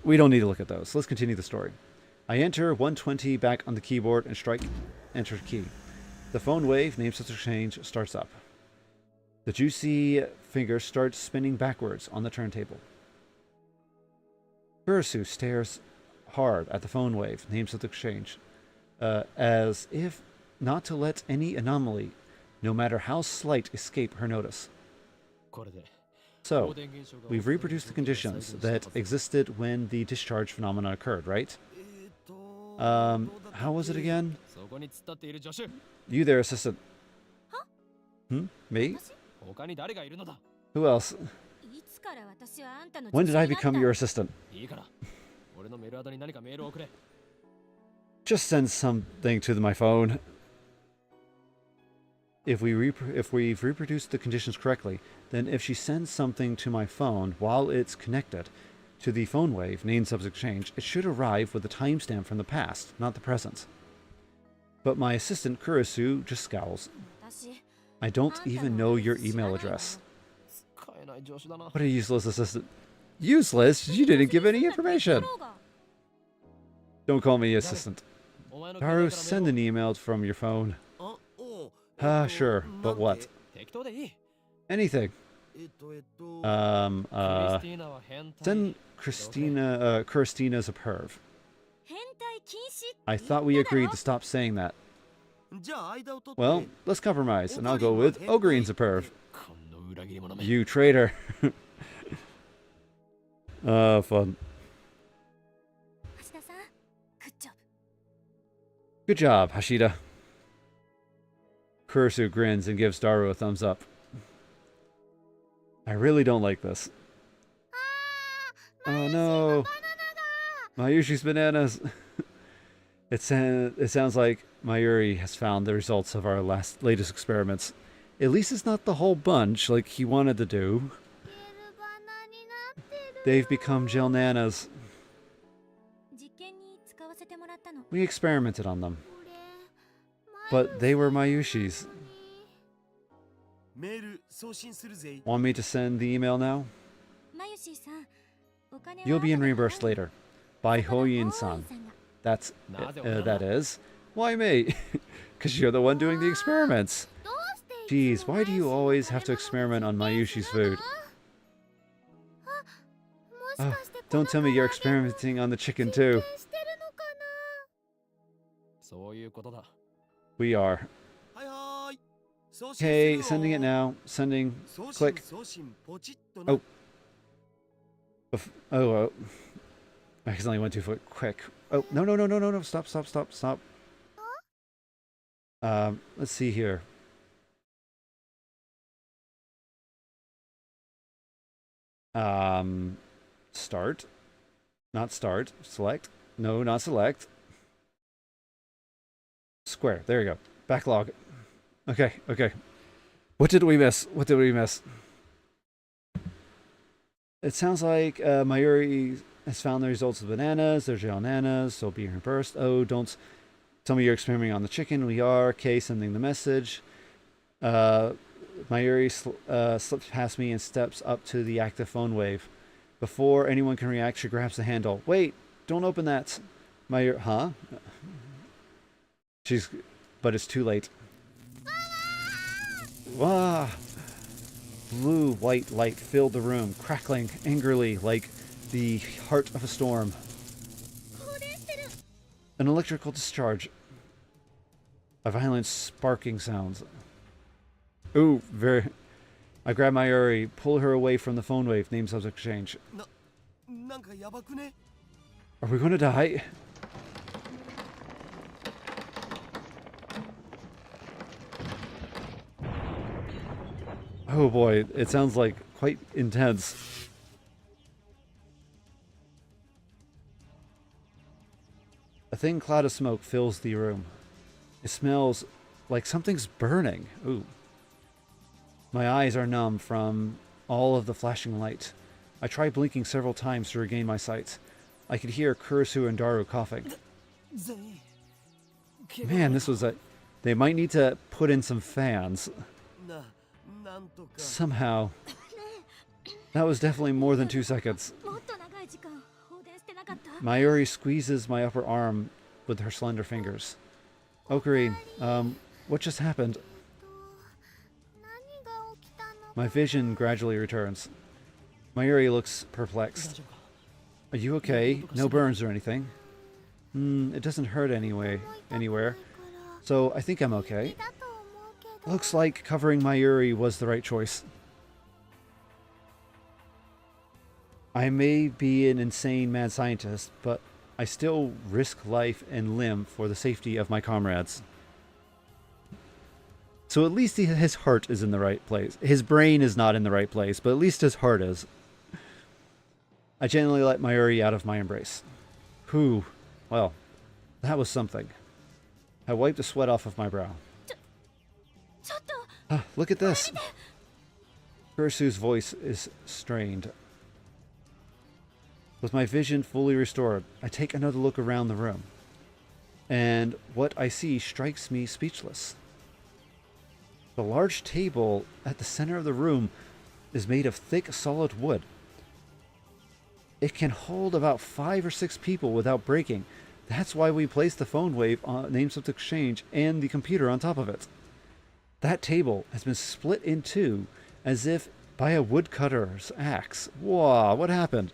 We don't need to look at those. Let's continue the story. I enter 120 back on the keyboard and strike enter key. The phone wave, name such exchange, starts up. The juicy finger starts spinning backwards on the turntable. Kurisu stares hard at the phone wave, names of the exchange, as if not to let any anomaly, no matter how slight, escape her notice. So, we've reproduced the conditions that existed when the discharge phenomenon occurred, right? How was it again? You there, assistant. Me? Who else? When did I become your assistant? Just send something to my phone. If we've reproduced the conditions correctly, then if she sends something to my phone while it's connected to the phone wave, name subject exchange, it should arrive with a timestamp from the past, not the present. But my assistant, Kurisu, just scowls. I don't even know your email address. What a useless assistant. Useless? You didn't give any information. Don't call me assistant. Daru, send an email from your phone. Sure, but what? Anything. Send Christina's a perv. I thought we agreed to stop saying that. Well, let's compromise, and I'll go with Ogrene's a perv. You traitor. Fun. Good job, Hashida. Kurisu grins and gives Daru a thumbs up. I really don't like this. Oh no! Mayushi's bananas! It sounds like Mayuri has found the results of our latest experiments. At least it's not the whole bunch like he wanted to do. They've become gel nanas. We experimented on them. But they were Mayushi's. Want me to send the email now? You'll be reimbursed later. By Hoyin-san. That is. Why me? Because you're the one doing the experiments. Geez, why do you always have to experiment on Mayushi's food? Oh, don't tell me you're experimenting on the chicken too. We are. Okay, sending it now. Sending. Click. Oh. Oh. I accidentally went too quick. Oh, no. Stop. Let's see here. Start. Not start. Select. No, not select. Square. There you go. Backlog. Okay. What did we miss? It sounds like Mayuri has found the results of bananas. They're gel nanas, so be reimbursed. Oh, don't tell me you're experimenting on the chicken. We are. Okay, sending the message. Mayuri slips past me and steps up to the active phone wave. Before anyone can react, she grabs the handle. Wait, don't open that. Mayuri, huh? But it's too late. Wah! Blue-white light filled the room, crackling angrily like the heart of a storm. An electrical discharge. A violent sparking sound. Ooh, very... I grab Mayuri, pull her away from the phone wave, name subject exchange. なんかやばくね Are we gonna die? Oh boy, it sounds like quite intense. A thin cloud of smoke fills the room. It smells like something's burning. Ooh. My eyes are numb from all of the flashing light. I try blinking several times to regain my sight. I could hear Kurisu and Daru coughing. 全員 Man, this was a... They might need to put in some fans. なんとか Somehow. That was definitely more than 2 seconds. もっと長い時間放電してなかった？ Mayuri squeezes my upper arm with her slender fingers. Okuri, what just happened? 何が起きたの？ My vision gradually returns. Mayuri looks perplexed. 大丈夫か？ Are you okay? No burns or anything? It doesn't hurt anywhere. So I think I'm okay. だと思うけど。 Looks like covering Mayuri was the right choice. I may be an insane mad scientist, but I still risk life and limb for the safety of my comrades. So at least his heart is in the right place. His brain is not in the right place, but at least his heart is. I gently let Mayuri out of my embrace. Whew. Well, that was something. I wiped the sweat off of my brow. ちょっと。 Look at this. Kurisu's voice is strained. With my vision fully restored, I take another look around the room. And what I see strikes me speechless. The large table at the center of the room is made of thick, solid wood. It can hold about 5 or 6 people without breaking. That's why we placed the phone wave on names of exchange and the computer on top of it. That table has been split in two as if by a woodcutter's axe. Whoa, what happened?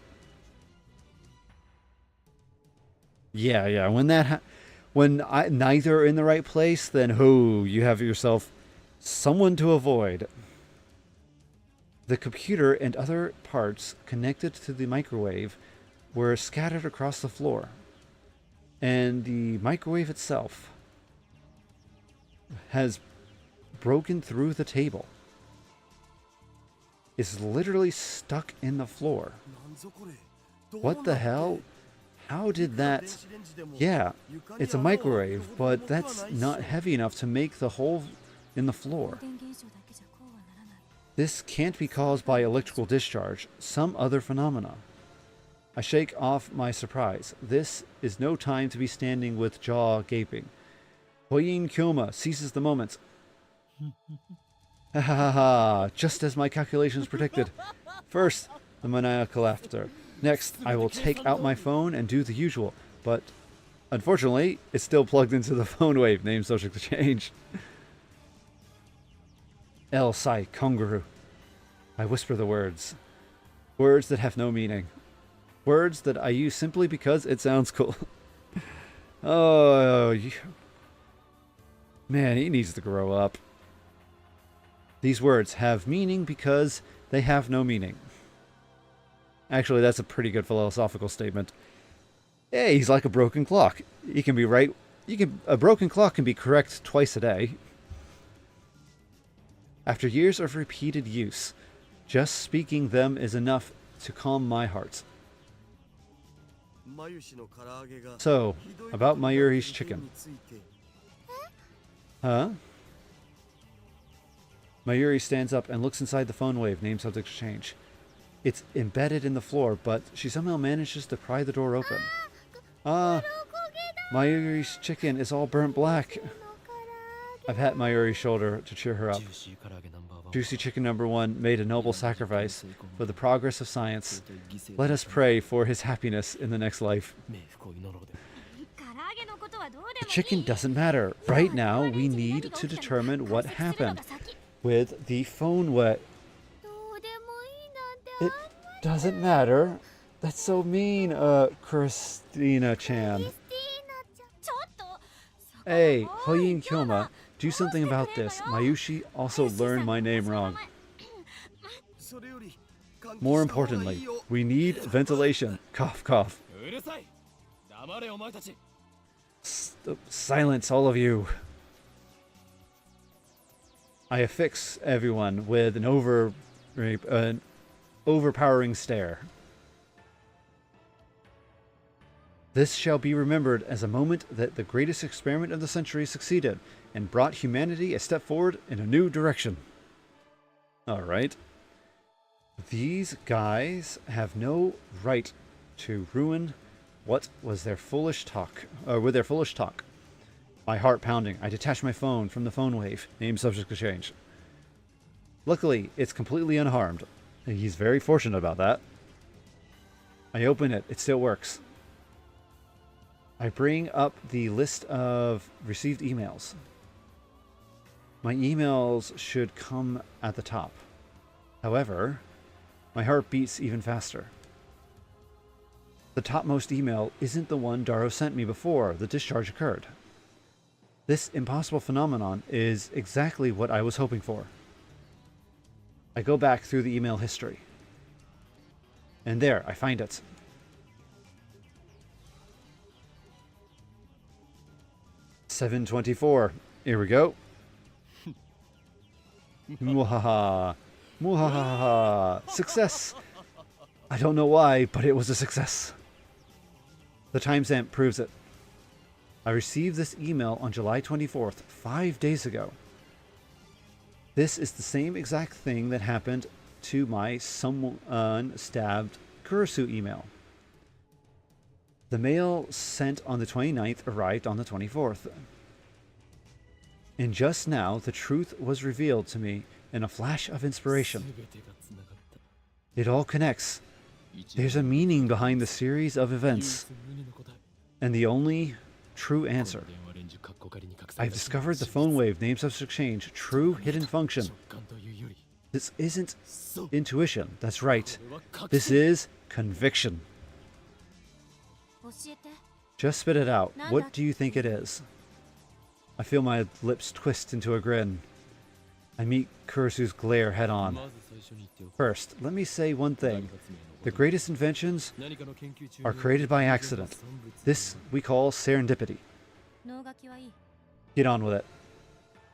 Yeah. When neither are in the right place, then you have yourself someone to avoid. The computer and other parts connected to the microwave were scattered across the floor. And the microwave itself has broken through the table. It's literally stuck in the floor. なんぞこれ What the hell? How did that... Yeah, it's a microwave, but that's not heavy enough to make the hole in the floor. 放電現象だけじゃこうはならない。 This can't be caused by electrical discharge, some other phenomena. I shake off my surprise. This is no time to be standing with jaw gaping. Hoyin Kyoma seizes the moment. Ha ha ha, just as my calculations predicted. First, the maniacal laughter. Next, I will take out my phone and do the usual, but unfortunately, it's still plugged into the phone wave, name social exchange. El Sai Konguru. I whisper the words. Words that have no meaning. Words that I use simply because it sounds cool. Man, he needs to grow up. These words have meaning because they have no meaning. Actually, that's a pretty good philosophical statement. Hey, he's like a broken clock. He can be right. A broken clock can be correct twice a day. After years of repeated use, just speaking them is enough to calm my heart. So, about Mayuri's chicken. Huh? Mayuri stands up and looks inside the phone wave, name subject exchange. It's embedded in the floor, but she somehow manages to pry the door open. Mayuri's chicken is all burnt black. I pat Mayuri's shoulder to cheer her up. ジューシー唐揚げナンバーワン Juicy Chicken number 1 made a noble sacrifice for the progress of science. Let us pray for his happiness in the next life. 冥福を祈ろうで 唐揚げのことはどうで The もいい。 chicken doesn't matter. Right now, we need to determine what happened with the phone wave. どうでもいいなんて It doesn't matter. That's so mean, Christina-chan. ちょっと。 Hey, Hoyin Kyoma, do something about this. Mayushi also learned my name wrong. それより換気 More した方がい importantly, いよ。 we need ventilation. Cough, cough. うるさい。黙れお前たち。 Silence, all of you. I affix everyone with an overpowering stare. This shall be remembered as a moment that the greatest experiment of the century succeeded and brought humanity a step forward in a new direction. Alright. These guys have no right to ruin what was their foolish talk, with their foolish talk. My heart pounding, I detach my phone from the phone wave. Name subject to change. Luckily, it's completely unharmed. He's very fortunate about that. I open it. It still works. I bring up the list of received emails. My emails should come at the top. However, my heart beats even faster. The topmost email isn't the one Daro sent me before the discharge occurred. This impossible phenomenon is exactly what I was hoping for. I go back through the email history. And there, I find it. $7.24. Here we go. Muhaha. Muhaha. Success. I don't know why, but it was a success. The timestamp proves it. I received this email on July 24th, 5 days ago. This is the same exact thing that happened to my someone stabbed Kurusu email. The mail sent on the 29th arrived on the 24th. And just now, the truth was revealed to me in a flash of inspiration. It all connects. There's a meaning behind the series of events. And the only true answer. I've discovered the phone wave name subject change true hidden function. This isn't intuition. That's right. This is conviction. 教えて。 Just spit it out. What do you think it is? I feel my lips twist into a grin. I meet Kurusu's glare head on. First, let me say one thing. The greatest inventions are created by accident. This we call serendipity. 脳書きはいい。 Get on with it.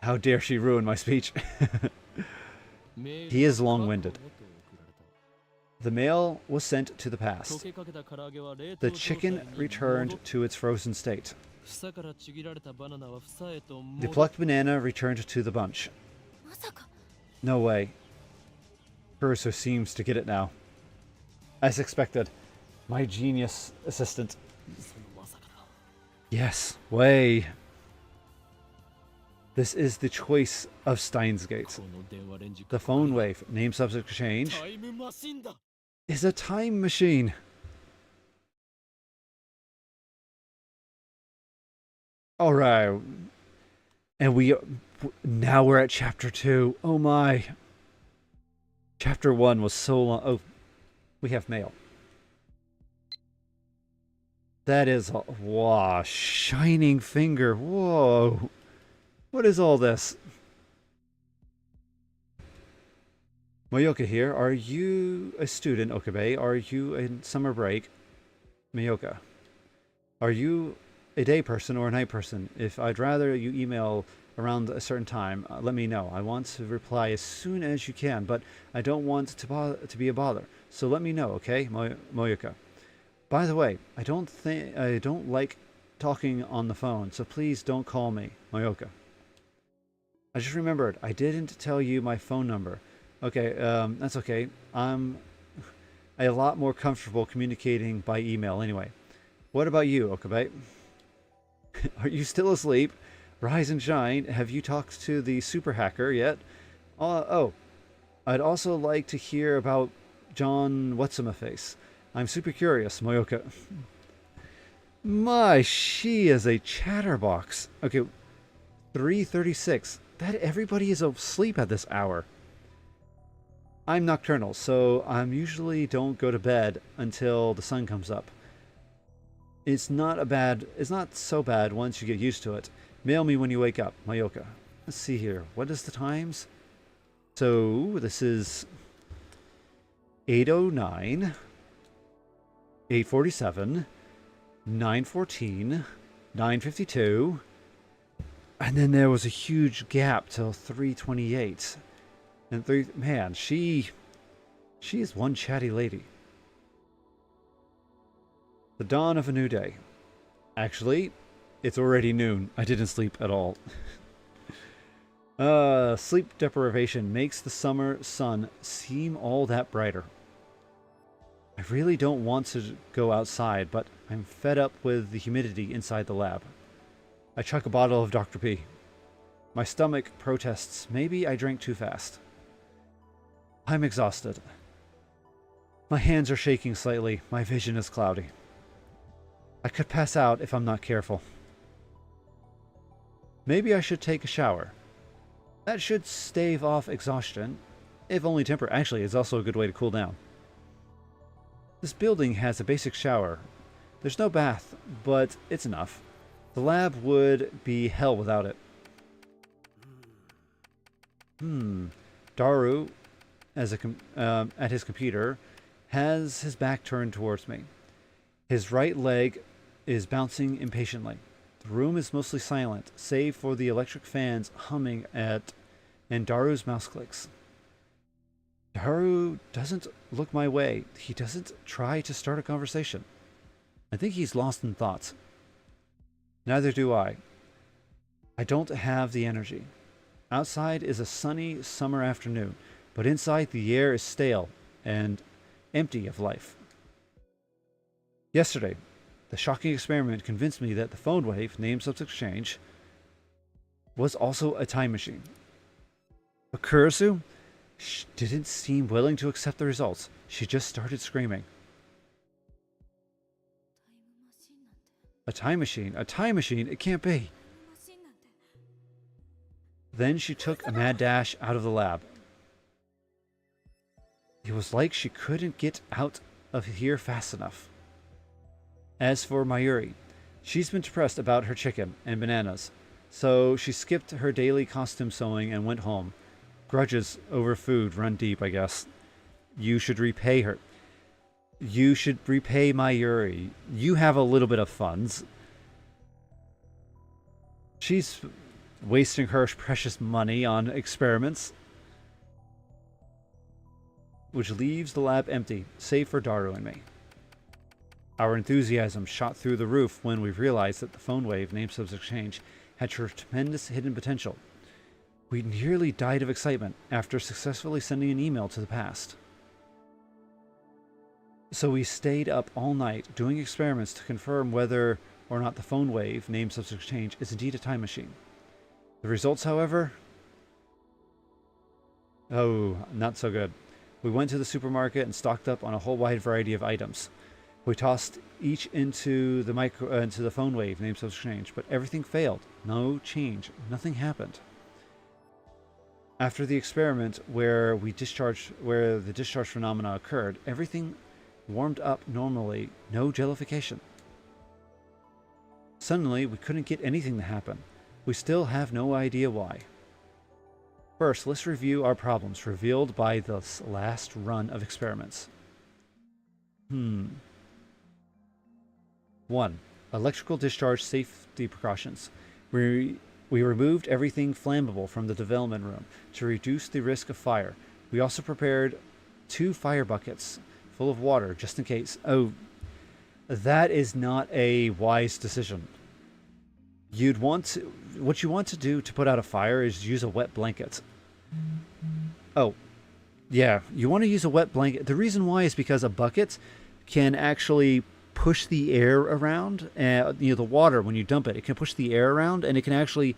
How dare she ruin my speech? He is long-winded. The mail was sent to the past. The chicken returned to its frozen state. The plucked banana returned to the bunch. まさか。 No way. Kurusu seems to get it now. As expected. My genius assistant. Yes, way. This is the choice of Steins Gate. The phone wave, name subject change, タイムマシンだ。 is a time machine. Alright. And now we're at chapter 2. Oh my. Chapter 1 was so long. Oh, we have mail. That is a wow, shining finger. Whoa. What is all this? Mayoka here. Are you a student, Okabe? Are you in summer break? Mayoka. Are you a day person or a night person? If I'd rather you email around a certain time, let me know. I want to reply as soon as you can, but I don't want to be a bother. So let me know, okay, Mayoka. By the way, I don't like talking on the phone, so please don't call me, Mayoka. I just remembered, I didn't tell you my phone number. Okay, that's okay. I'm a lot more comfortable communicating by email anyway. What about you, Okabe? Are you still asleep? Rise and shine. Have you talked to the super hacker yet? Oh, I'd also like to hear about John What's-a-face. I'm super curious, Mayoka. My, she is a chatterbox. Okay, 3:36. That everybody is asleep at this hour. I'm nocturnal, so I usually don't go to bed until the sun comes up. It's not so bad once you get used to it. Mail me when you wake up, Mayoka. Let's see here. What is the times? So, this is 8:09, 8:47, 9:14, 9:52, and then there was a huge gap till 3:28. And man, she is one chatty lady. The dawn of a new day. Actually, it's already noon. I didn't sleep at all. Sleep deprivation makes the summer sun seem all that brighter. I really don't want to go outside, but I'm fed up with the humidity inside the lab. I chuck a bottle of Dr. P. My stomach protests. Maybe I drank too fast. I'm exhausted. My hands are shaking slightly. My vision is cloudy. I could pass out if I'm not careful. Maybe I should take a shower. That should stave off exhaustion, if only temporary. Actually, it's also a good way to cool down. This building has a basic shower. There's no bath, but it's enough. The lab would be hell without it. Daru, at his computer, has his back turned towards me. His right leg is bouncing impatiently. The room is mostly silent, save for the electric fans humming and Daru's mouse clicks. Daru doesn't look my way. He doesn't try to start a conversation. I think he's lost in thought. Neither do I. I don't have the energy. Outside is a sunny summer afternoon, but inside the air is stale and empty of life. Yesterday, the shocking experiment convinced me that the phone wave, name-subject exchange, was also a time machine. But Kurisu didn't seem willing to accept the results. She just started screaming. A time machine? A time machine? It can't be. Then she took a mad dash out of the lab. It was like she couldn't get out of here fast enough. As for Mayuri, she's been depressed about her chicken and bananas, so she skipped her daily costume sewing and went home. Grudges over food run deep, I guess. You should repay her. You should repay Mayuri. You have a little bit of funds. She's wasting her precious money on experiments, which leaves the lab empty, save for Daru and me. Our enthusiasm shot through the roof when we realized that the phone wave, name-subject exchange, had tremendous hidden potential. We nearly died of excitement after successfully sending an email to the past. So we stayed up all night doing experiments to confirm whether or not the phone wave, name-subject exchange, is indeed a time machine. The results, however... oh, not so good. We went to the supermarket and stocked up on a whole wide variety of items. We tossed each into the phone wave, name-subject exchange, but everything failed. No change. Nothing happened. After the experiment where the discharge phenomena occurred, everything warmed up normally. No jellification. Suddenly, we couldn't get anything to happen. We still have no idea why. First, let's review our problems revealed by this last run of experiments. 1. Electrical discharge safety precautions. We removed everything flammable from the development room to reduce the risk of fire. We also prepared 2 fire buckets full of water just in case. Oh, that is not a wise decision. What you want to do to put out a fire is use a wet blanket. Oh, yeah, you want to use a wet blanket. The reason why is because a bucket can actually push the air around. The water, when you dump it, it can push the air around and it can actually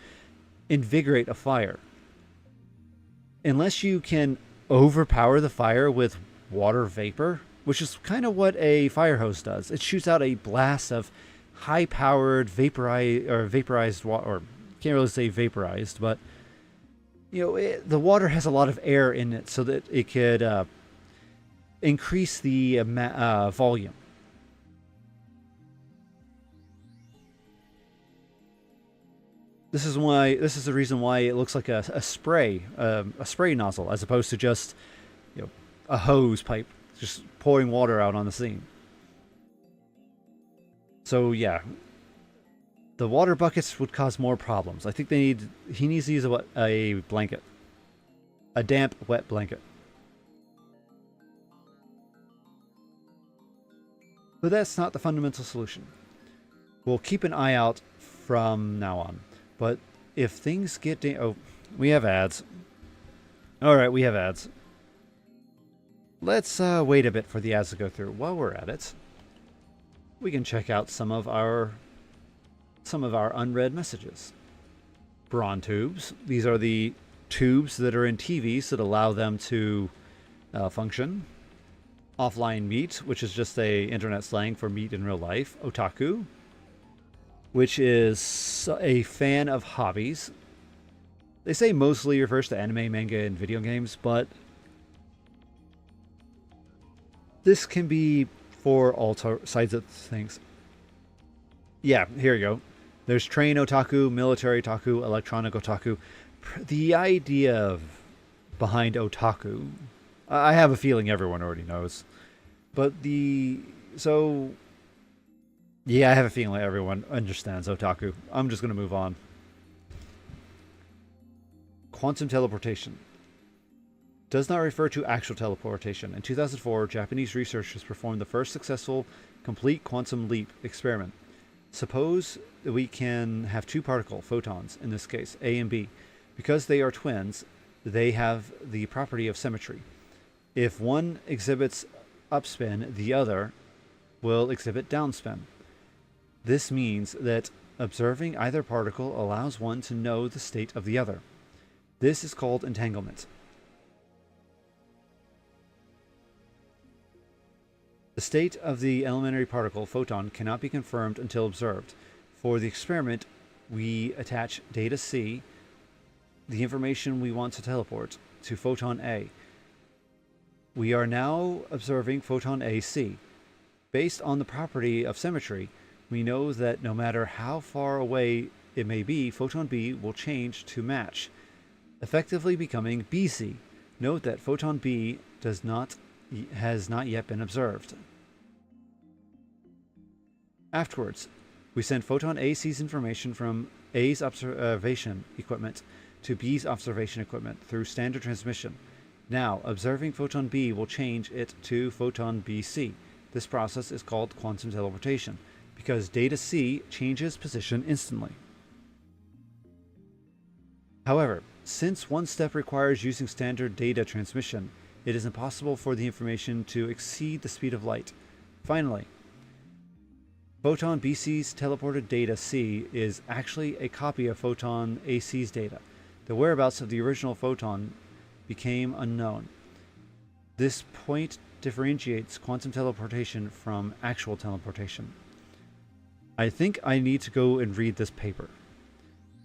invigorate a fire. Unless you can overpower the fire with water vapor, which is kind of what a fire hose does. It shoots out a blast of high-powered vaporized water, or can't really say vaporized, but the water has a lot of air in it so that it could increase the volume. This is the reason why it looks like a spray nozzle as opposed to just a hose pipe just pouring water out on the scene. So yeah, the water buckets would cause more problems. I think he needs to use a blanket. A damp, wet blanket. But that's not the fundamental solution. We'll keep an eye out from now on. But if things get... Oh, we have ads. Alright, we have ads. Let's wait a bit for the ads to go through. While we're at it, we can check out some of our unread messages. Brawn tubes. These are the tubes that are in TVs that allow them to function. Offline meat, which is just a internet slang for meat in real life. Otaku, which is a fan of hobbies. They say mostly refers to anime, manga, and video games, but this can be for all sides of things. Yeah, here you go. There's train otaku, military otaku, electronic otaku. The idea behind otaku, I have a feeling everyone already knows. But yeah, I have a feeling everyone understands otaku. I'm just going to move on. Quantum teleportation does not refer to actual teleportation. In 2004, Japanese researchers performed the first successful complete quantum leap experiment. Suppose that we can have two photons, in this case, A and B. Because they are twins, they have the property of symmetry. If one exhibits upspin, the other will exhibit downspin. This means that observing either particle allows one to know the state of the other. This is called entanglement. The state of the elementary particle, photon, cannot be confirmed until observed. For the experiment, we attach data C, the information we want to teleport, to photon A. We are now observing photon AC. Based on the property of symmetry, we know that no matter how far away it may be, photon B will change to match, effectively becoming BC. Note that photon B has not yet been observed. Afterwards, we send photon AC's information from A's observation equipment to B's observation equipment through standard transmission. Now, observing photon B will change it to photon BC. This process is called quantum teleportation, because data C changes position instantly. However, since one step requires using standard data transmission, it is impossible for the information to exceed the speed of light. Finally, photon BC's teleported data C is actually a copy of photon AC's data. The whereabouts of the original photon became unknown. This point differentiates quantum teleportation from actual teleportation. I think I need to go and read this paper.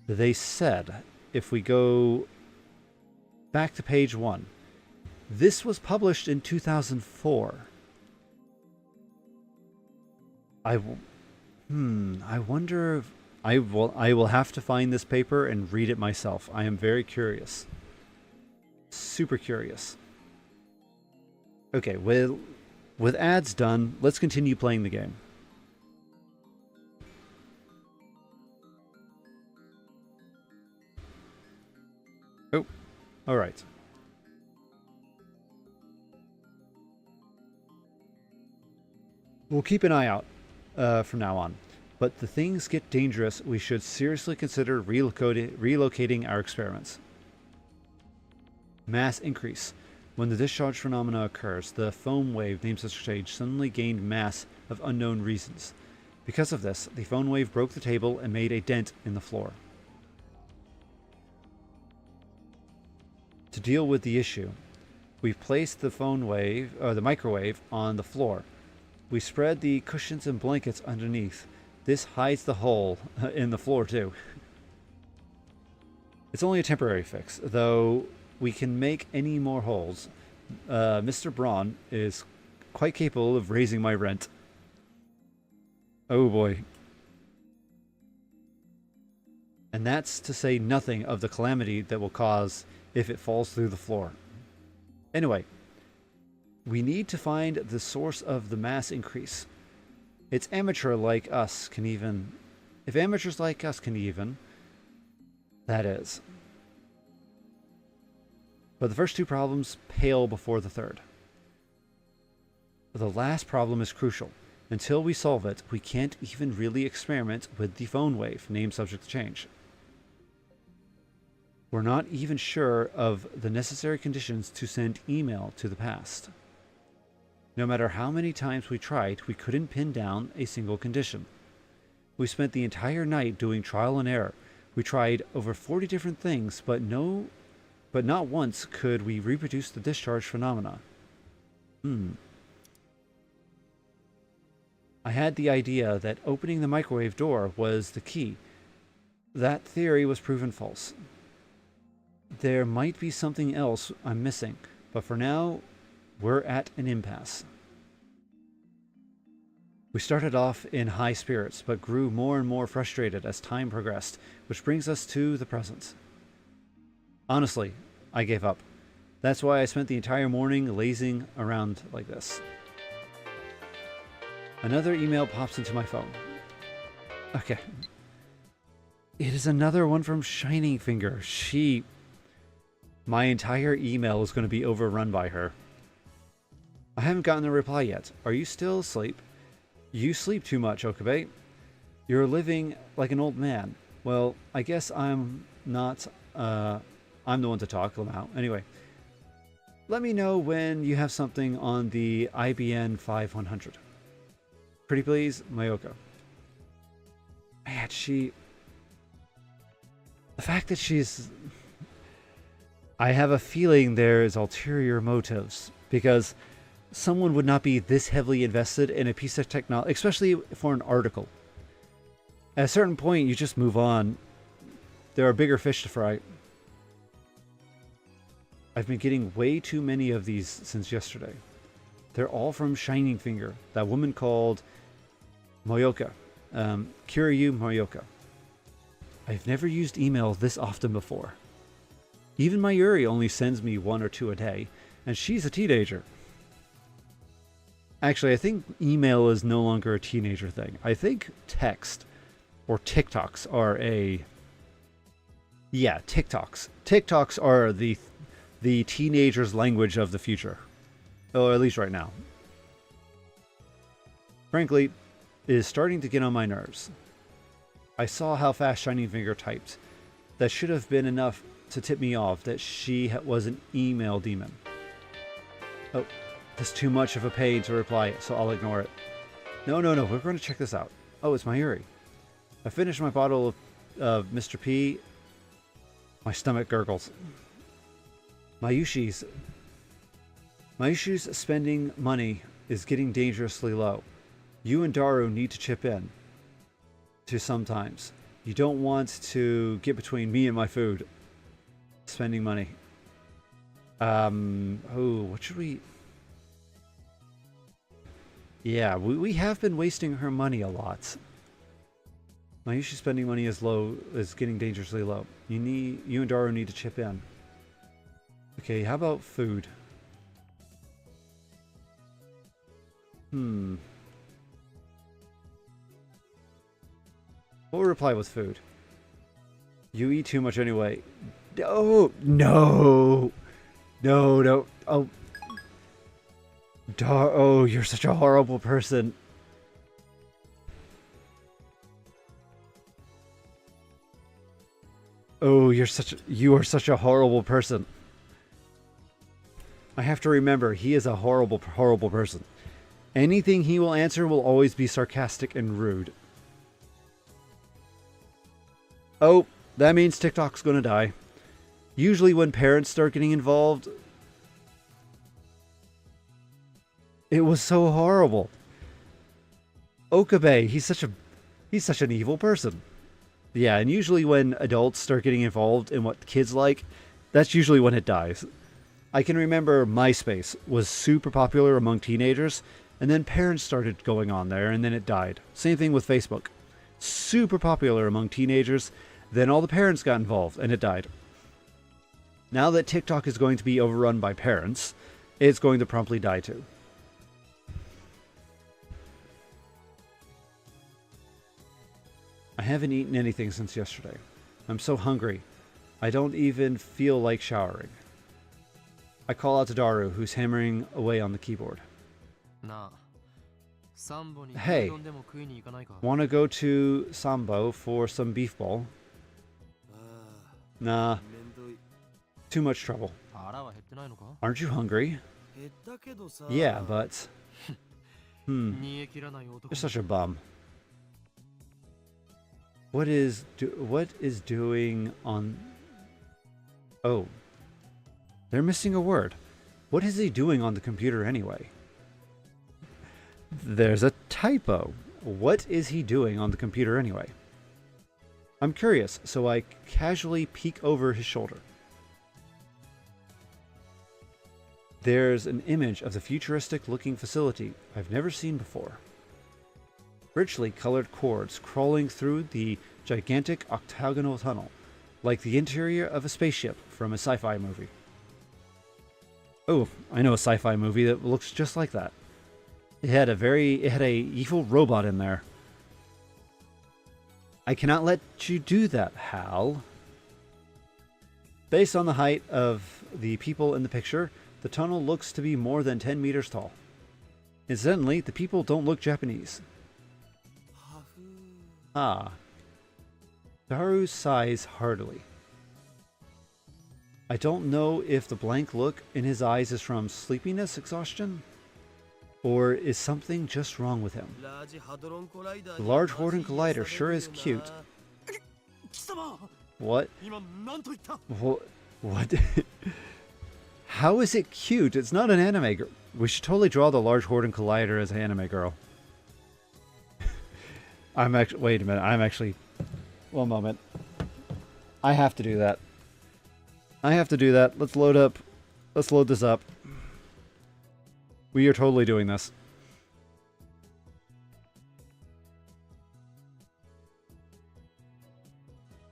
They said, if we go back to page 1, this was published in 2004. I wonder if I will have to find this paper and read it myself. I am very curious. Super curious. Okay, with ads done, let's continue playing the game. Oh, all right. We'll keep an eye out from now on. But if things get dangerous, we should seriously consider relocating our experiments. Mass increase. When the discharge phenomena occurs, the foam wave named such stage suddenly gained mass of unknown reasons. Because of this, the foam wave broke the table and made a dent in the floor. To deal with the issue, we've placed the microwave on the floor. We spread the cushions and blankets underneath. This hides the hole in the floor too. It's only a temporary fix, though we can make any more holes. Mr. Braun is quite capable of raising my rent. Oh boy. And that's to say nothing of the calamity that will cause if it falls through the floor. Anyway, We need to find the source of the mass increase. It's amateur like us can even... If amateurs like us can even... That is. But the first two problems pale before the third. The last problem is crucial. Until we solve it, we can't even really experiment with the phone wave, name subject to change. We're not even sure of the necessary conditions to send email to the past. No matter how many times we tried, we couldn't pin down a single condition. We spent the entire night doing trial and error. We tried over 40 different things, but not once could we reproduce the discharge phenomena. I had the idea that opening the microwave door was the key. That theory was proven false. There might be something else I'm missing, but for now, we're at an impasse. We started off in high spirits, but grew more and more frustrated as time progressed, which brings us to the present. Honestly, I gave up. That's why I spent the entire morning lazing around like this. Another email pops into my phone. Okay. It is another one from Shining Finger. My entire email is going to be overrun by her. I haven't gotten a reply yet. Are you still asleep? You sleep too much, Okabe. You're living like an old man. Well, I guess I'm not... I'm the one to talk about. Anyway. Let me know when you have something on the IBN 5100. Pretty please, Mayoko. Man, the fact that she's... I have a feeling there's ulterior motives, because someone would not be this heavily invested in a piece of technology, especially for an article. At a certain point, you just move on. There are bigger fish to fry. I've been getting way too many of these since yesterday. They're all from Shining Finger, that woman called Moyoka. Kiryu Moyoka. I've never used email this often before. Even Mayuri only sends me 1 or 2 a day, and she's a teenager. Actually, I think email is no longer a teenager thing. I think text or TikToks are a... Yeah, TikToks. TikToks are the teenager's language of the future. Or at least right now. Frankly, it is starting to get on my nerves. I saw how fast Shining Finger typed. That should have been enough to tip me off that she was an email demon. Oh, that's too much of a pain to reply, so I'll ignore it. No, we're going to check this out. Oh, it's Mayuri. I finished my bottle of Mr. P. My stomach gurgles. Mayushi's spending money is getting dangerously low. You and Daru need to chip in. To sometimes. You don't want to get between me and my food. Spending money. What should we... Yeah, we have been wasting her money a lot. Mayushi's spending money is getting dangerously low. You and Daru need to chip in. Okay, how about food? We'll reply with food. You eat too much anyway. Oh, no. Oh. Oh, you're such a horrible person. Oh, you are such a horrible person. I have to remember, he is a horrible person. Anything he will answer will always be sarcastic and rude. Oh, that means TikTok's gonna die. Usually when parents start getting involved, it was so horrible. Okabe, he's such an evil person. Yeah, and usually when adults start getting involved in what kids like, that's usually when it dies. I can remember MySpace was super popular among teenagers, and then parents started going on there, and then it died. Same thing with Facebook. Super popular among teenagers, then all the parents got involved, and it died. Now that TikTok is going to be overrun by parents, it's going to promptly die too. I haven't eaten anything since yesterday. I'm so hungry. I don't even feel like showering. I call out to Daru, who's hammering away on the keyboard. Hey, wanna go to Sambo for some beef bowl? Nah, too much trouble. Aren't you hungry? Yeah, but... You're such a bum. What is doing on... Oh. They're missing a word. What is he doing on the computer anyway? There's a typo. What is he doing on the computer anyway? I'm curious, so I casually peek over his shoulder. There's an image of the futuristic-looking facility I've never seen before. Richly colored cords crawling through the gigantic octagonal tunnel, like the interior of a spaceship from a sci-fi movie. Oh, I know a sci-fi movie that looks just like that. It had a evil robot in there. I cannot let you do that, Hal. Based on the height of the people in the picture, the tunnel looks to be more than 10 meters tall. Incidentally, the people don't look Japanese. Ah. Daru sighs heartily. I don't know if the blank look in his eyes is from sleepiness, exhaustion, or is something just wrong with him. The Large Hadron Collider sure is cute. What? What? How is it cute? It's not an anime girl. We should totally draw the Large Hadron Collider as an anime girl. Wait a minute. One moment. I have to do that. Let's load this up. We are totally doing this.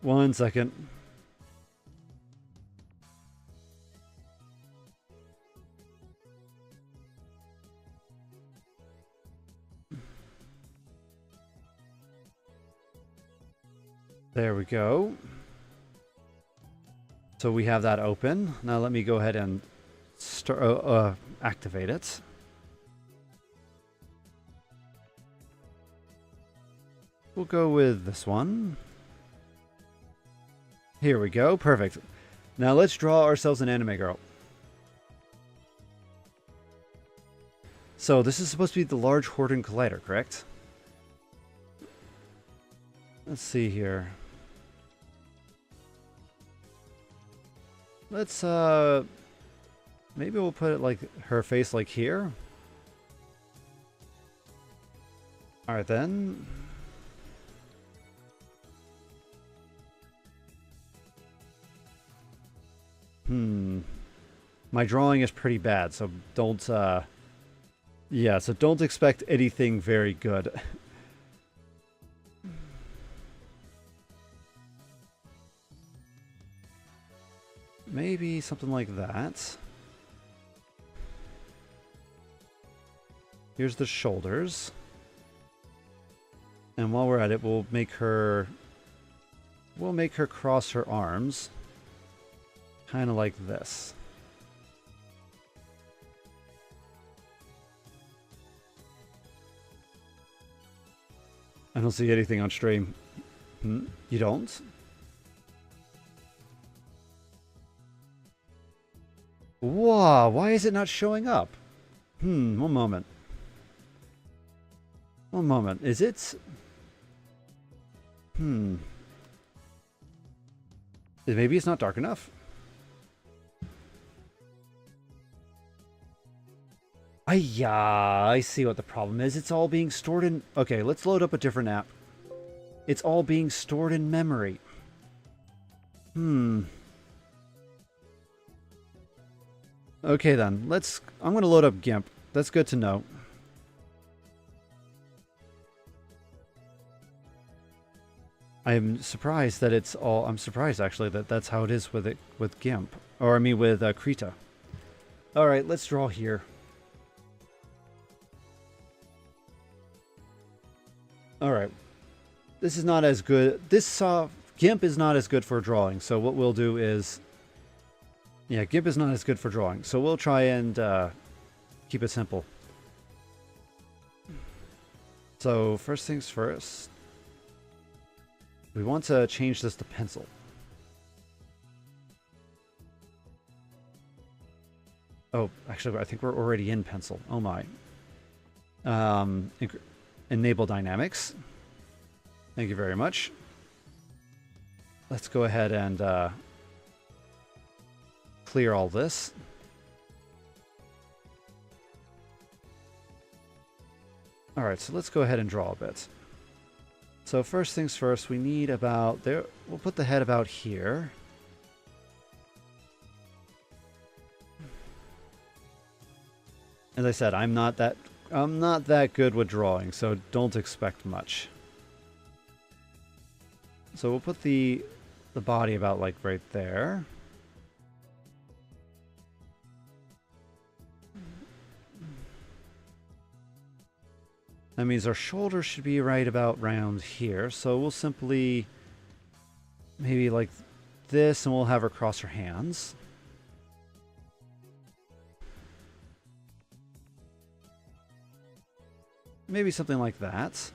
One second. There we go. So we have that open. Now let me go ahead and activate it. We'll go with this one. Here we go. Perfect. Now let's draw ourselves an anime girl. So this is supposed to be the Large Hadron Collider, correct? Let's see here. Let's maybe we'll put it like her face like here. All right then. My drawing is pretty bad, so don't so don't expect anything very good. Maybe something like that. Here's the shoulders. And while we're at it, we'll make her cross her arms. Kind of like this. I don't see anything on stream. You don't? Wow, why is it not showing up? One moment. One moment. Is it? Maybe it's not dark enough. I see what the problem is. It's all being stored in... Okay, let's load up a different app. It's all being stored in memory. Okay then, I'm going to load up GIMP. That's good to know. I'm surprised that it's all... I'm surprised actually that that's how it is with GIMP. Or I mean with Krita. Alright, let's draw here. Alright. This is not as good. This GIMP is not as good for drawing. So what we'll do is... Yeah, GIMP is not as good for drawing. So we'll try and keep it simple. So first things first. We want to change this to pencil. Oh, actually, I think we're already in pencil. Oh my. Enable dynamics. Thank you very much. Let's go ahead and clear all this. Alright, so let's go ahead and draw a bit. So first things first, we need about there. We'll put the head about here. As I said, I'm not that good with drawing, so don't expect much. So we'll put the body about like right there. That means our shoulder should be right about round here. So we'll simply maybe like this, and we'll have her cross her hands. Maybe something like that.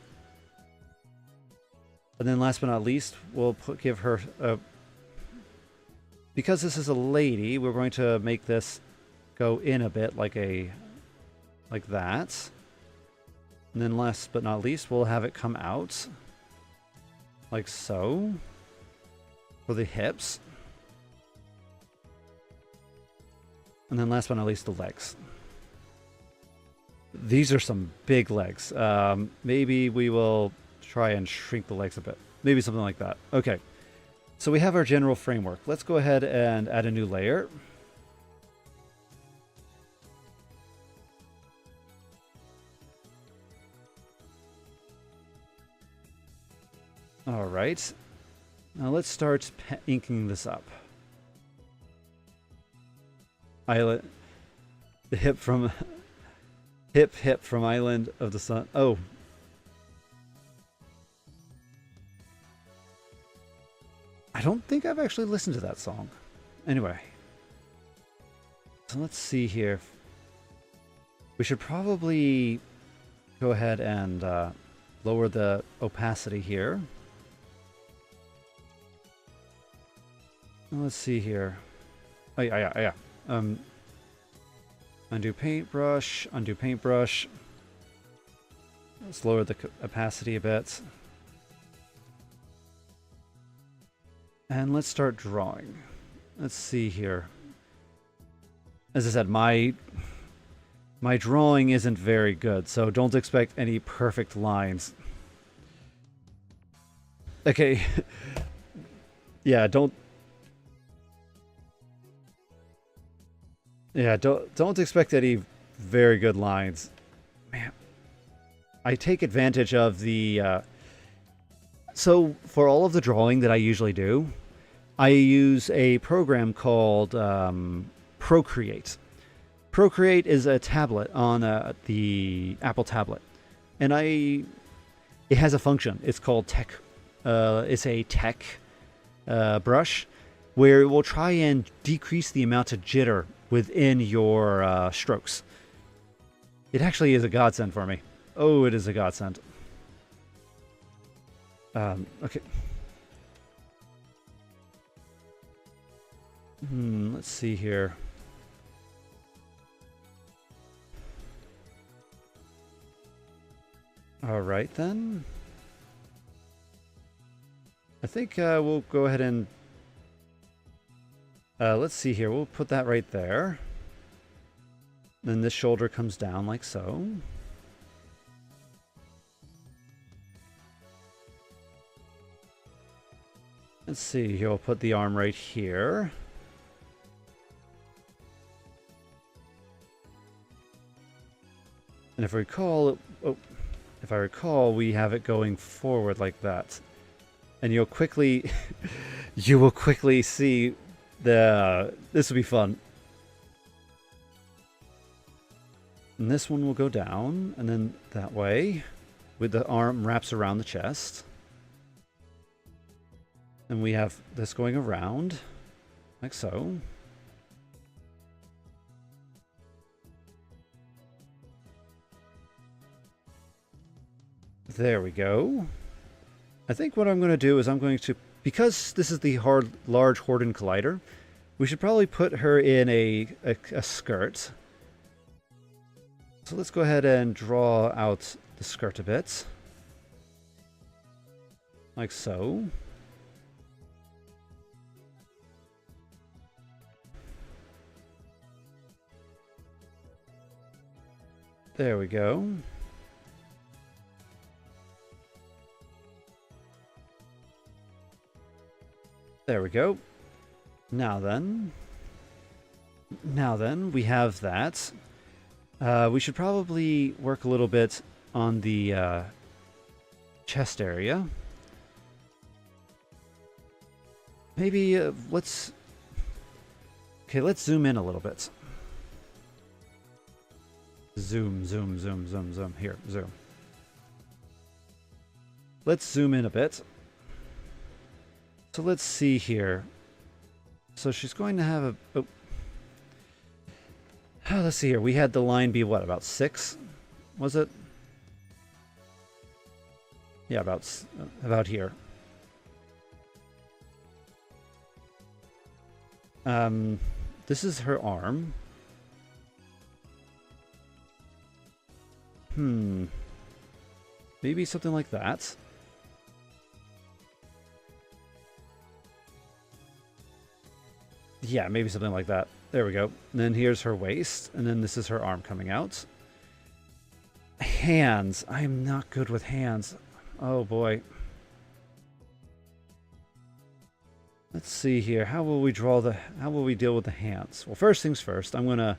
And then last but not least, we'll give her a... Because this is a lady, we're going to make this go in a bit like that. And then last but not least, we'll have it come out like so for the hips. And then last but not least, the legs. These are some big legs. Maybe we will try and shrink the legs a bit. Maybe something like that. Okay. So we have our general framework. Let's go ahead and add a new layer. All right. Now let's start inking this up. The hip from hip from Island of the Sun. Oh. I don't think I've actually listened to that song. Anyway. So let's see here. We should probably go ahead and lower the opacity here. Let's see here. Oh, yeah. Undo paintbrush, undo paintbrush. Let's lower the opacity a bit. And let's start drawing. Let's see here. As I said, my drawing isn't very good, so don't expect any perfect lines. Okay. Yeah, don't expect any very good lines. Man, I take advantage of the... So, for all of the drawing that I usually do, I use a program called Procreate. Procreate is a tablet on the Apple tablet. And it has a function. It's called Tech. It's a Tech brush where it will try and decrease the amount of jitter within your strokes. It actually is a godsend for me. Oh, it is a godsend. Okay. Let's see here. All right, then. I think we'll go ahead and... let's see here. We'll put that right there. Then this shoulder comes down like so. Let's see here. We'll put the arm right here. And if I recall, we have it going forward like that. And you'll quickly, you will quickly see this will be fun. And this one will go down, and then that way, with the arm wraps around the chest. And we have this going around, like so. There we go. I think what I'm going to do is I'm going to, because this is the large Horden Collider, we should probably put her in a skirt. So let's go ahead and draw out the skirt a bit. Like so. There we go. There we go. Now then, we have that. We should probably work a little bit on the chest area. Maybe let's zoom in a little bit. Zoom. Here, zoom. Let's zoom in a bit. So let's see here. So she's going to have a... Oh, let's see here. We had the line be what, about 6? Was it? Yeah, about here. This is her arm. Maybe something like that. Yeah, maybe something like that. There we go. And then here's her waist, and then this is her arm coming out. Hands. I am not good with hands. Oh boy. Let's see here. How will we deal with the hands? Well, first things first, I'm going to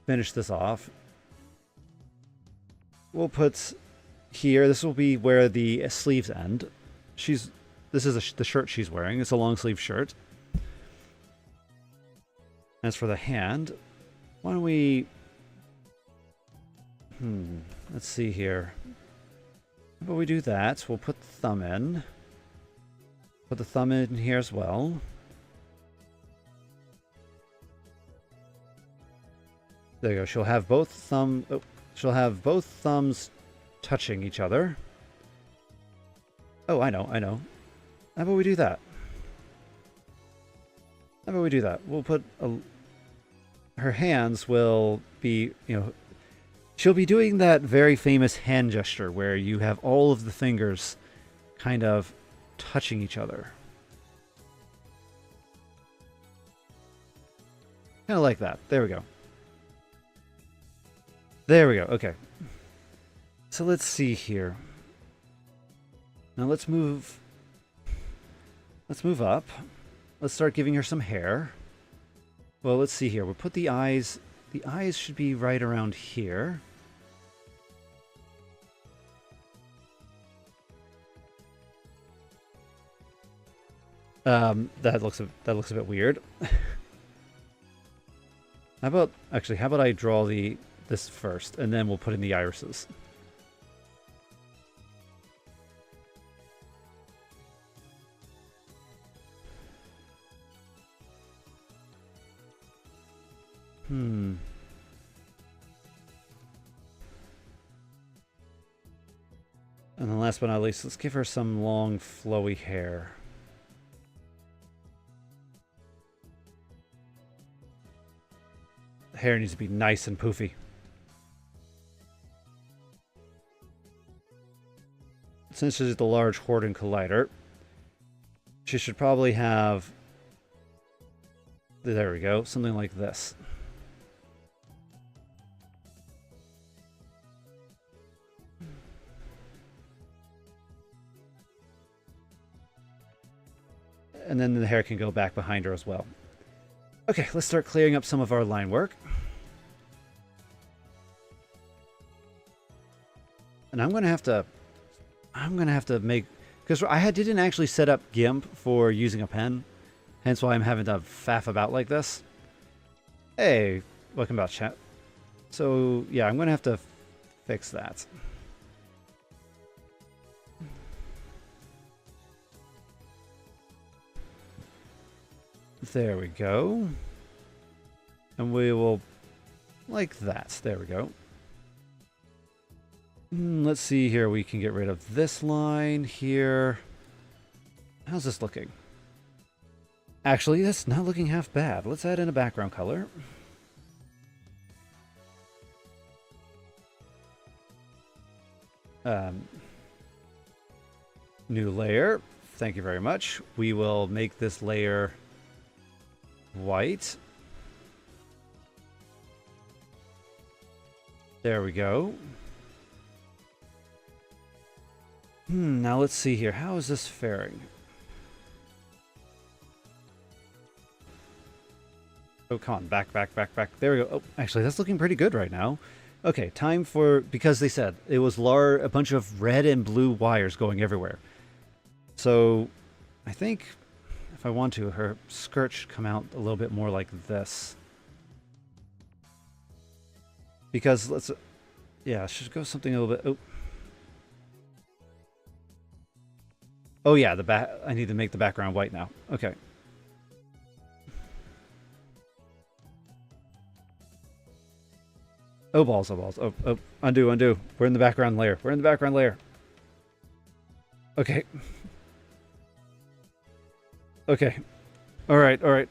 finish this off. We'll put here, this will be where the sleeves end. This is the shirt she's wearing. It's a long sleeve shirt. As for the hand, why don't we... let's see here. How about we do that? We'll put the thumb in. Put the thumb in here as well. There you go. She'll have both thumbs touching each other. Oh, I know. How about we do that? We'll put her hands will be, she'll be doing that very famous hand gesture where you have all of the fingers kind of touching each other. Kind of like that. There we go. Okay. So let's see here. Now let's move up. Let's start giving her some hair. Well, let's see here. We'll put the eyes. The eyes should be right around here. That looks a bit weird. How about I draw this first, and then we'll put in the irises. And then last but not least, let's give her some long, flowy hair. The hair needs to be nice and poofy. Since she's the large Horden Collider, she should probably have... There we go, something like this. And then the hair can go back behind her as well. Okay, let's start clearing up some of our line work. And I'm gonna have to make, because didn't actually set up GIMP for using a pen, hence why I'm having to faff about like this. Hey, welcome back, chat. So, yeah, I'm going to have to fix that. There we go. And we will, like that. There we go. Let's see here. We can get rid of this line here. How's this looking? Actually, that's not looking half bad. Let's add in a background color. New layer. Thank you very much. We will make this layer white. There we go. Now let's see here. How is this faring? Oh, come on. Back. There we go. Oh, actually, that's looking pretty good right now. Okay, time for... Because they said it was a bunch of red and blue wires going everywhere. So, I think if I want to, her skirt should come out a little bit more like this. Because let's... Yeah, should go something a little bit... Oh yeah, I need to make the background white now. Okay. Oh, balls. Oh, undo. We're in the background layer. Okay. Okay. All right.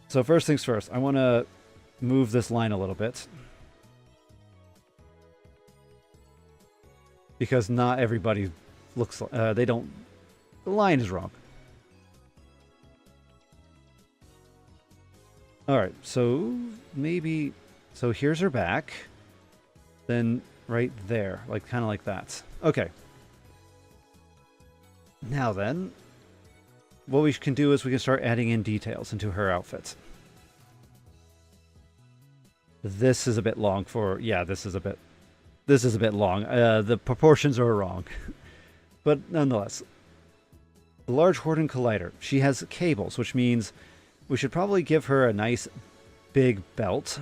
So first things first, I want to move this line a little bit. Because not everybody looks like... they don't... The line is wrong. Alright, so maybe... So here's her back. Then right there. Kind of like that. Okay. Now then, what we can do is we can start adding in details into her outfit. This is a bit long for... Yeah, this is a bit long. The proportions are wrong. But nonetheless. The Large Hadron Collider. She has cables, which means we should probably give her a nice big belt.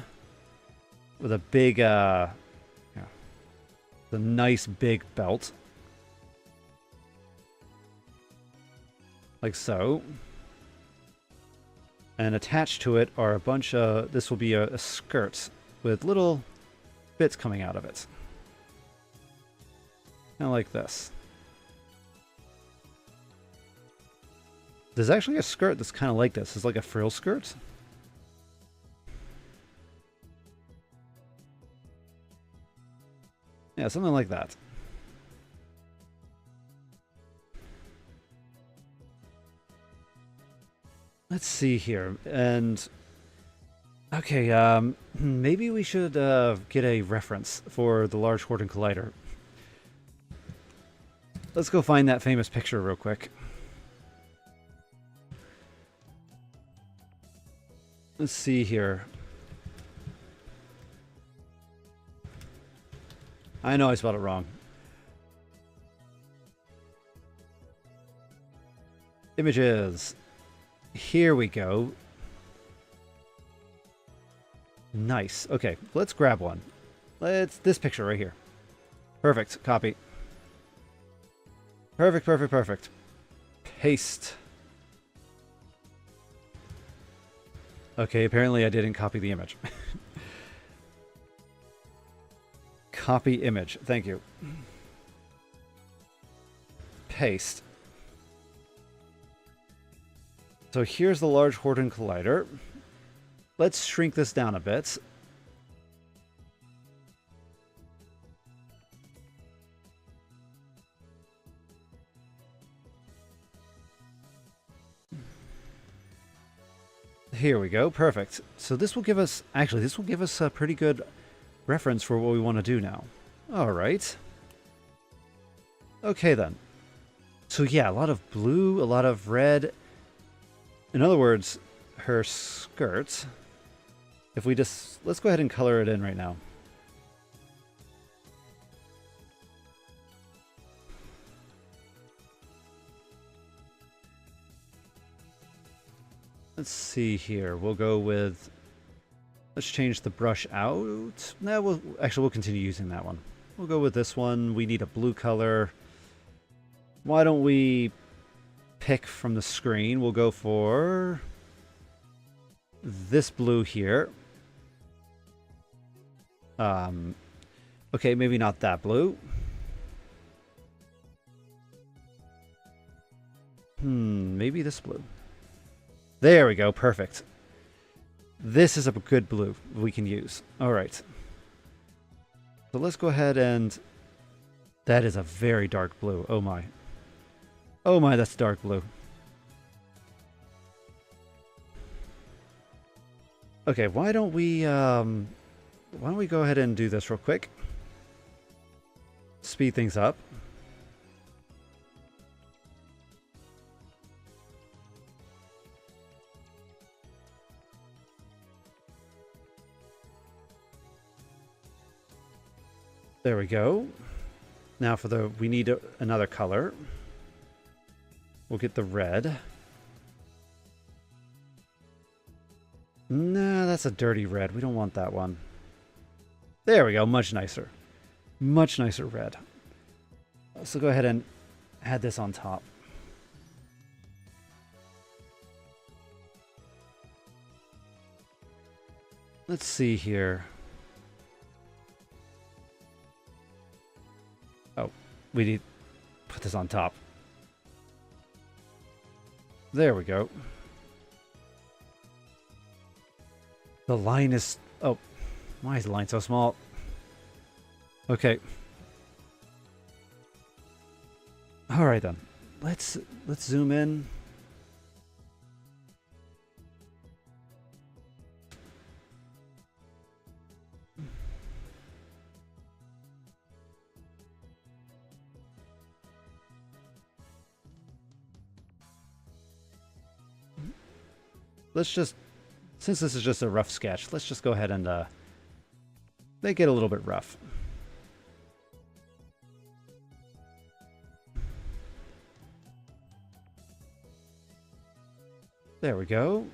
With a big, a nice big belt. Like so. And attached to it are a bunch of... This will be a skirt with little bits coming out of it. Kind of like this. There's actually a skirt that's kind of like this. It's like a frill skirt. Yeah, something like that. Let's see here. And... Okay, maybe we should get a reference for the Large Hadron Collider. Let's go find that famous picture real quick. Let's see here. I know I spelled it wrong. Images. Here we go. Nice. Okay, let's grab one. This picture right here. Perfect. Copy. Perfect. Paste. Okay, apparently I didn't copy the image. Copy image. Thank you. Paste. So here's the Large Hadron Collider. Let's shrink this down a bit. Here we go. Perfect. So this will give us... Actually, this will give us a pretty good reference for what we want to do now. Alright. Okay, then. So yeah, a lot of blue, a lot of red. In other words, her skirt... If we just... Let's go ahead and color it in right now. Let's see here. We'll go with Let's change the brush out. No, we'll continue using that one. We'll go with this one. We need a blue color. Why don't we pick from the screen? We'll go for this blue here. Okay, maybe not that blue. Maybe this blue. There we go, perfect. This is a good blue we can use. All right. So let's go ahead and... That is a very dark blue. Oh my. Oh my, that's dark blue. Okay, why don't we go ahead and do this real quick? Speed things up. There we go. Now for the... We need another color. We'll get the red. Nah, that's a dirty red. We don't want that one. There we go. Much nicer. Much nicer red. So go ahead and add this on top. Let's see here. Oh, we need to put this on top. There we go. The line is... Oh, why is the line so small? Okay. All right then. Let's zoom in. Let's just, since this is just a rough sketch, let's just go ahead and make it a little bit rough. There we go.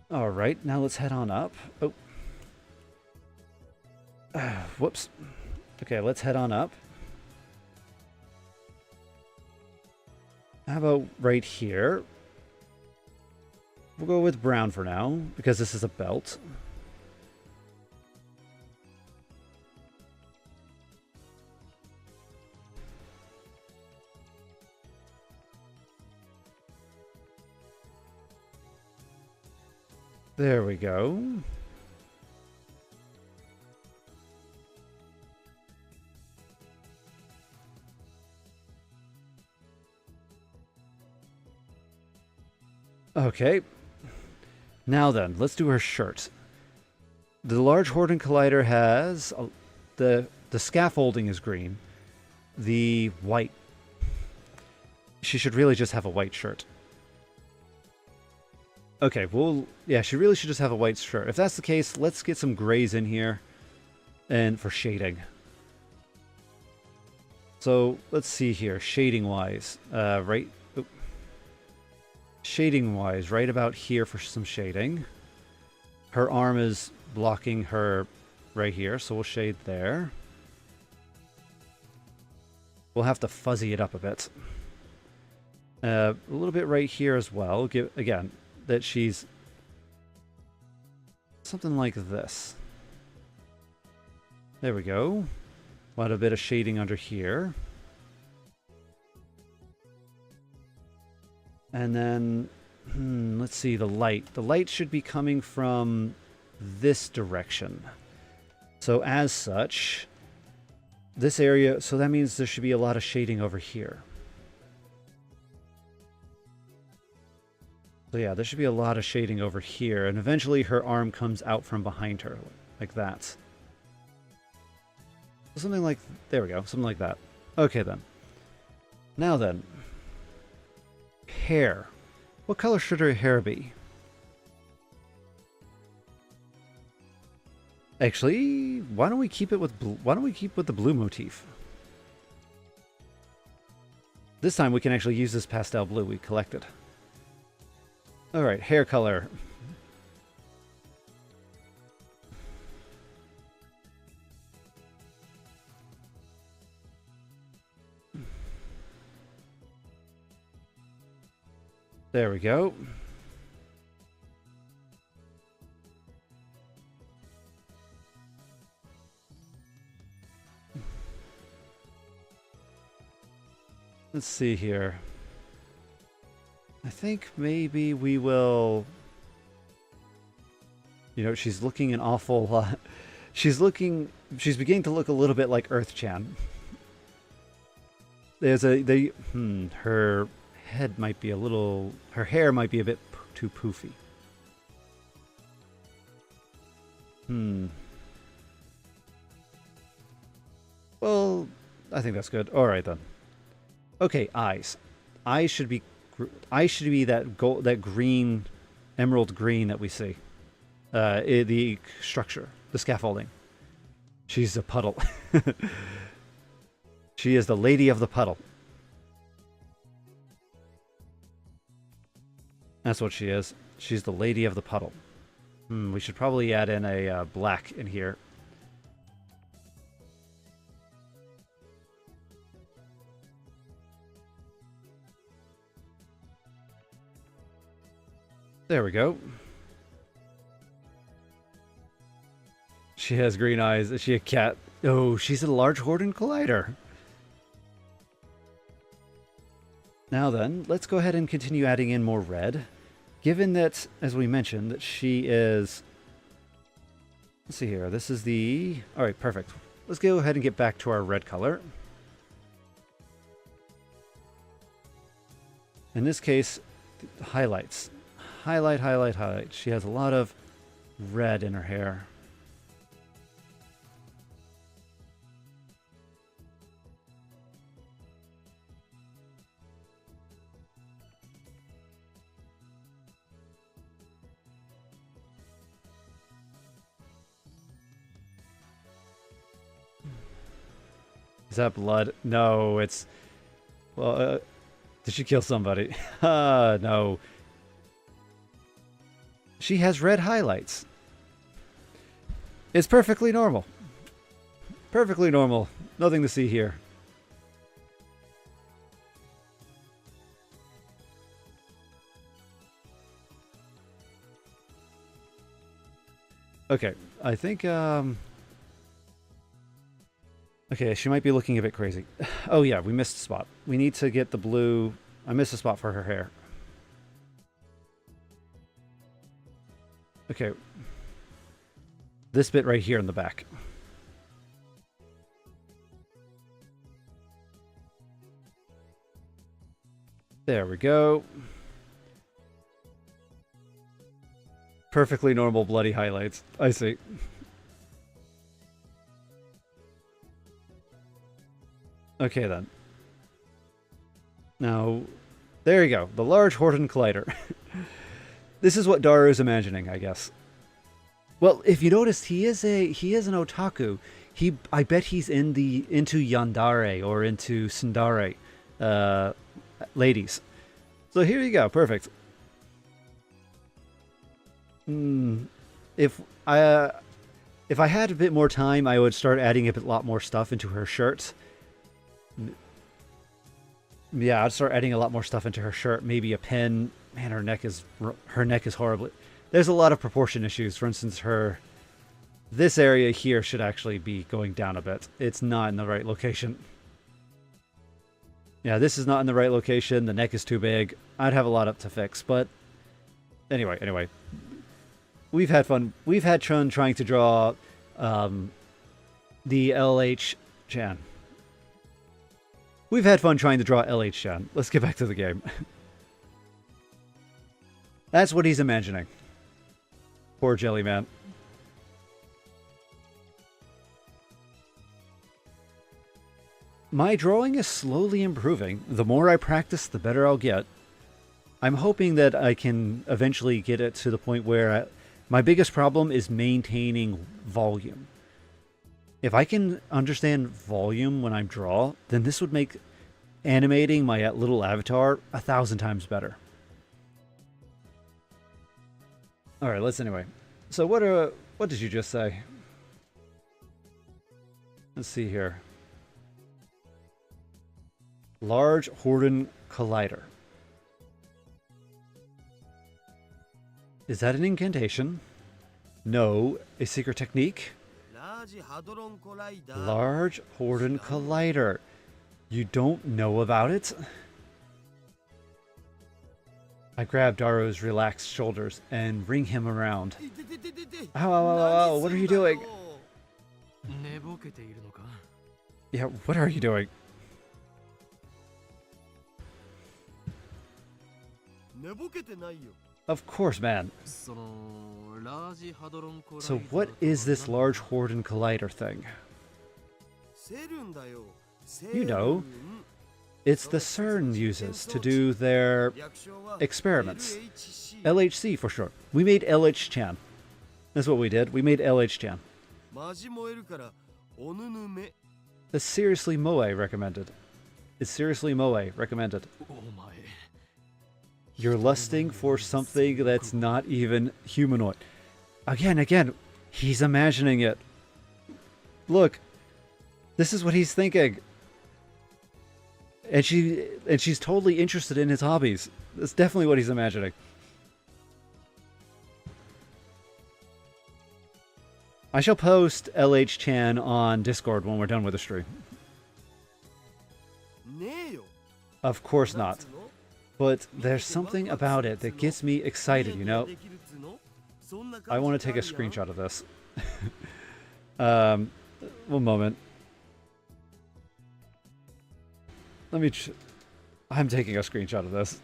All right, now let's head on up. Oh. Whoops. Okay, let's head on up. How about right here? We'll go with brown for now, because this is a belt. There we go. Okay. Now then, let's do her shirt. The Large Hadron Collider has... the scaffolding is green. The white... She should really just have a white shirt. Okay, well, yeah, she really should just have a white shirt. If that's the case, let's get some grays in here and for shading. So, let's see here, shading-wise. Shading-wise, right about here for some shading. Her arm is blocking her right here, so we'll shade there. We'll have to fuzzy it up a bit. A little bit right here as well. Again, that she's something like this. There we go. Want a bit of shading under here. And then, let's see, the light. The light should be coming from this direction. So as such, this area, so that means there should be a lot of shading over here. So yeah, there should be a lot of shading over here, and eventually her arm comes out from behind her, like that. Something like, there we go, something like that. Okay then. Now then. Hair. What color should her hair be? Actually, why don't we keep it with why don't we keep with the blue motif? This time we can actually use this pastel blue we collected. Alright, hair color. There we go. Let's see here. I think maybe we will... You know, she's looking an awful lot. She's beginning to look a little bit like Earth-chan. Her head might be a little... Her hair might be a bit too poofy. Well, I think that's good. Alright then. Okay, eyes. Eyes should be that gold, that green, emerald green that we see. The structure, the scaffolding. She's a puddle. She is the lady of the puddle. That's what she is. She's the lady of the puddle. We should probably add in a black in here. There we go. She has green eyes. Is she a cat? Oh, she's a large Horden collider. Now then, let's go ahead and continue adding in more red. Given that, as we mentioned, that she is... Let's see here. This is the... Alright, perfect. Let's go ahead and get back to our red color. In this case, highlights. Highlight, highlight, highlight. She has a lot of red in her hair. Is that blood? No, it's... Well, did she kill somebody? No. She has red highlights. It's perfectly normal. Perfectly normal. Nothing to see here. Okay, I think, okay, she might be looking a bit crazy. Oh yeah, we missed a spot. We need to get the blue... I missed a spot for her hair. Okay. This bit right here in the back. There we go. Perfectly normal bloody highlights. I see. Okay then. Now, there you go. The large Horden collider. This is what Daru is imagining, I guess. Well, if you noticed, he is an otaku. I bet he's into yandere or into tsundere ladies. So here you go, perfect. If I had a bit more time, I would start adding a lot more stuff into her shirt. Yeah, I'd start adding a lot more stuff into her shirt. Maybe a pin. Man, her neck is horribly... There's a lot of proportion issues. For instance, this area here should actually be going down a bit. It's not in the right location. Yeah, this is not in the right location. The neck is too big. I'd have a lot up to fix, but... Anyway. We've had fun. We've had fun trying to draw the LH-chan. We've had fun trying to draw LH-chan. Let's get back to the game. That's what he's imagining. Poor Jellyman. My drawing is slowly improving. The more I practice, the better I'll get. I'm hoping that I can eventually get it to the point where my biggest problem is maintaining volume. If I can understand volume when I draw, then this would make animating my little avatar 1,000 times better. Alright, let's anyway. So what did you just say? Let's see here. Large Horden Collider. Is that an incantation? No. A secret technique? Large Horden Collider. You don't know about it? I grab Daru's relaxed shoulders and wring him around. Ow, ow, ow, ow, what are you doing? Yeah, what are you doing? Of course, man. So what is this Large Horden Collider thing? You know, it's the CERN uses to do their experiments. LHC for short. We made LH-chan. That's what we did. We made LH-chan. It's seriously Moe recommended. It's seriously Moe recommended. You're lusting for something that's not even humanoid. Again, he's imagining it. Look, this is what he's thinking. And she's totally interested in his hobbies. That's definitely what he's imagining. I shall post LH-chan on Discord when we're done with the stream. Of course not. But there's something about it that gets me excited, you know? I want to take a screenshot of this. One moment. I'm taking a screenshot of this.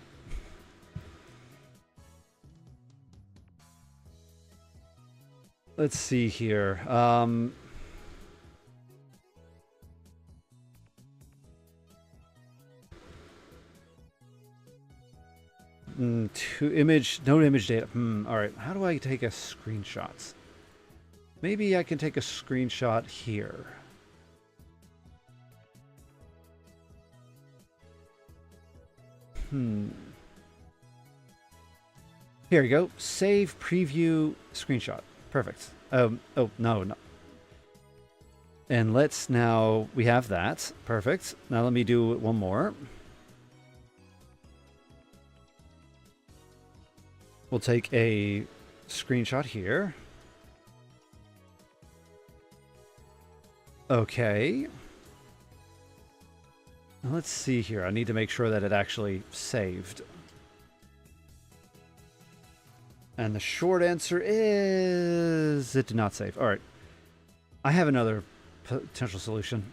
Let's see here. No image data. Alright, how do I take a screenshot? Maybe I can take a screenshot here. Here we go. Save preview screenshot. Perfect. Oh, no. And let's now, we have that. Perfect. Now let me do one more. We'll take a screenshot here. Okay. Now let's see here. I need to make sure that it actually saved. And the short answer is it did not save. All right. I have another potential solution.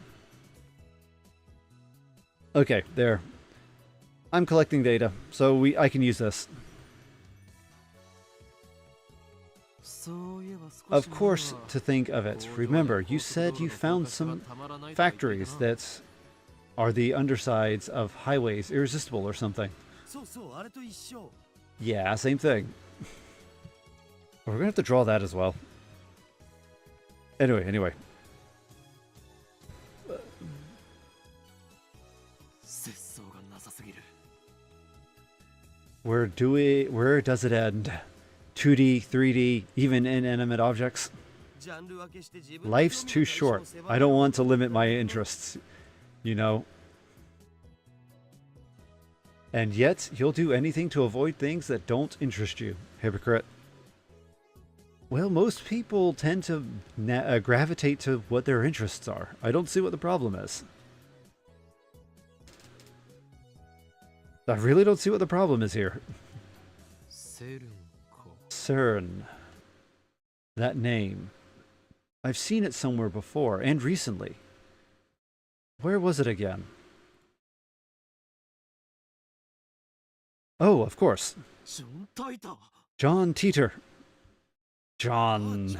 Okay, there. I'm collecting data, so I can use this. Of course, to think of it. Remember, you said you found some factories that are the undersides of highways irresistible or something. Yeah, same thing. We're gonna have to draw that as well. Anyway. Where does it end? 2D, 3D, even inanimate objects? Life's too short. I don't want to limit my interests, you know. And yet, you'll do anything to avoid things that don't interest you. Hypocrite. Well, most people tend to gravitate to what their interests are. I don't see what the problem is. I really don't see what the problem is here. CERN. That name. I've seen it somewhere before, and recently. Where was it again? Oh, of course. John Teeter. John.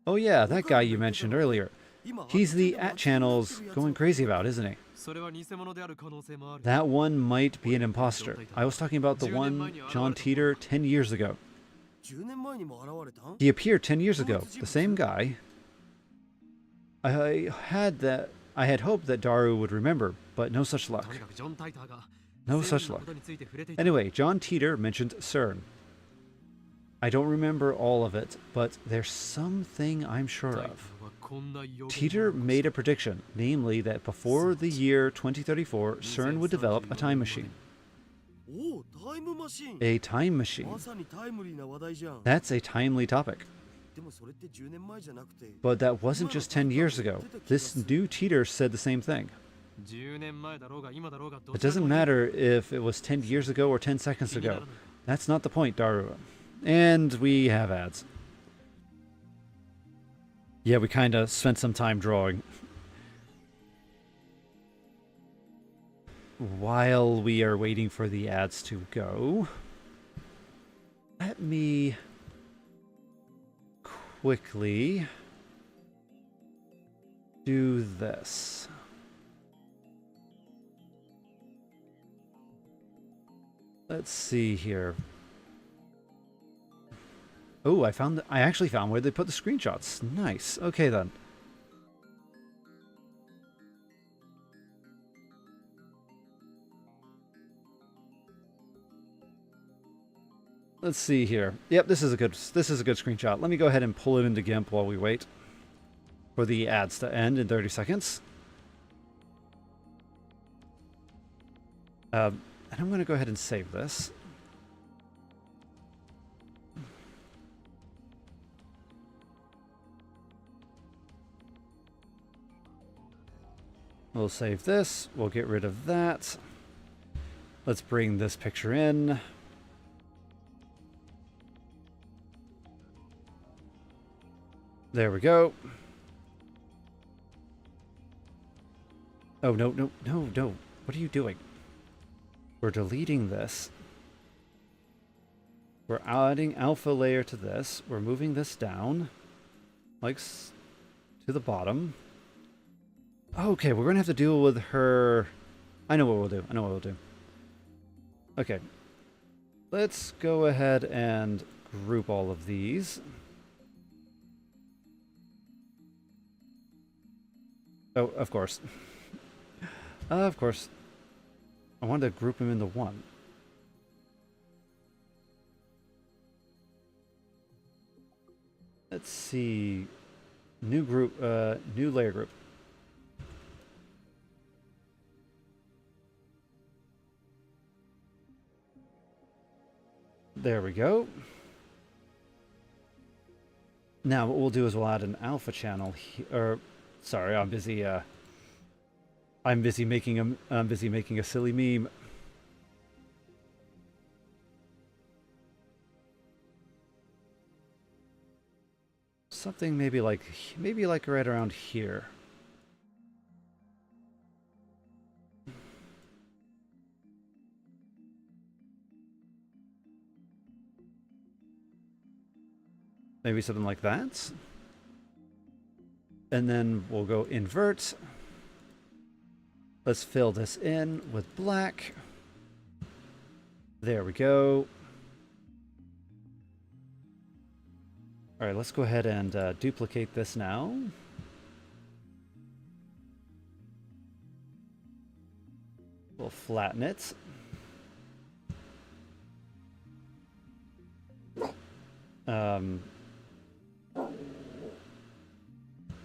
Oh yeah, that guy you mentioned earlier. He's the @channel's going crazy about, isn't he? That one might be an imposter. I was talking about the one John Teeter 10 years ago. He appeared 10 years ago. The same guy. I had hoped that Daru would remember, but no such luck. No such luck. Anyway, John Teeter mentioned CERN. I don't remember all of it, but there's something I'm sure of. Teeter made a prediction, namely that before the year 2034, CERN would develop a time machine. おお、タイムマシン。 A time machine. まさにタイムリーな話題じゃん。 That's a timely topic. でもそれって10年前じゃなくて。 But that wasn't just 10 years ago. This new Teeter said the same thing. 10年前だろうが今だろうがど It ちらで doesn't もいい matter if it was 10 years ago or 10 seconds ago. That's not the point, Daru. And we have ads. Yeah, we kind of spent some time drawing. While we are waiting for the ads to go, let me quickly do this. Let's see here. Oh, I actually found where they put the screenshots. Nice. Okay then. Let's see here. Yep, this is a good screenshot. Let me go ahead and pull it into GIMP while we wait for the ads to end in 30 seconds. And I'm going to go ahead and save this. We'll save this. We'll get rid of that. Let's bring this picture in. There we go. Oh, no, no, no, no. What are you doing? We're deleting this. We're adding alpha layer to this. We're moving this down. Like to the bottom. Okay, we're going to have to deal with her. I know what we'll do. Okay. Let's go ahead and group all of these. Oh, of course. Of course. I wanted to group them into one. Let's see. New group, new layer group. There we go. Now what we'll do is we'll add an alpha channel here. Sorry, I'm busy making a silly meme. Something maybe like right around here. Maybe something like that. And then we'll go invert. Let's fill this in with black. There we go. All right, let's go ahead and duplicate this now. We'll flatten it.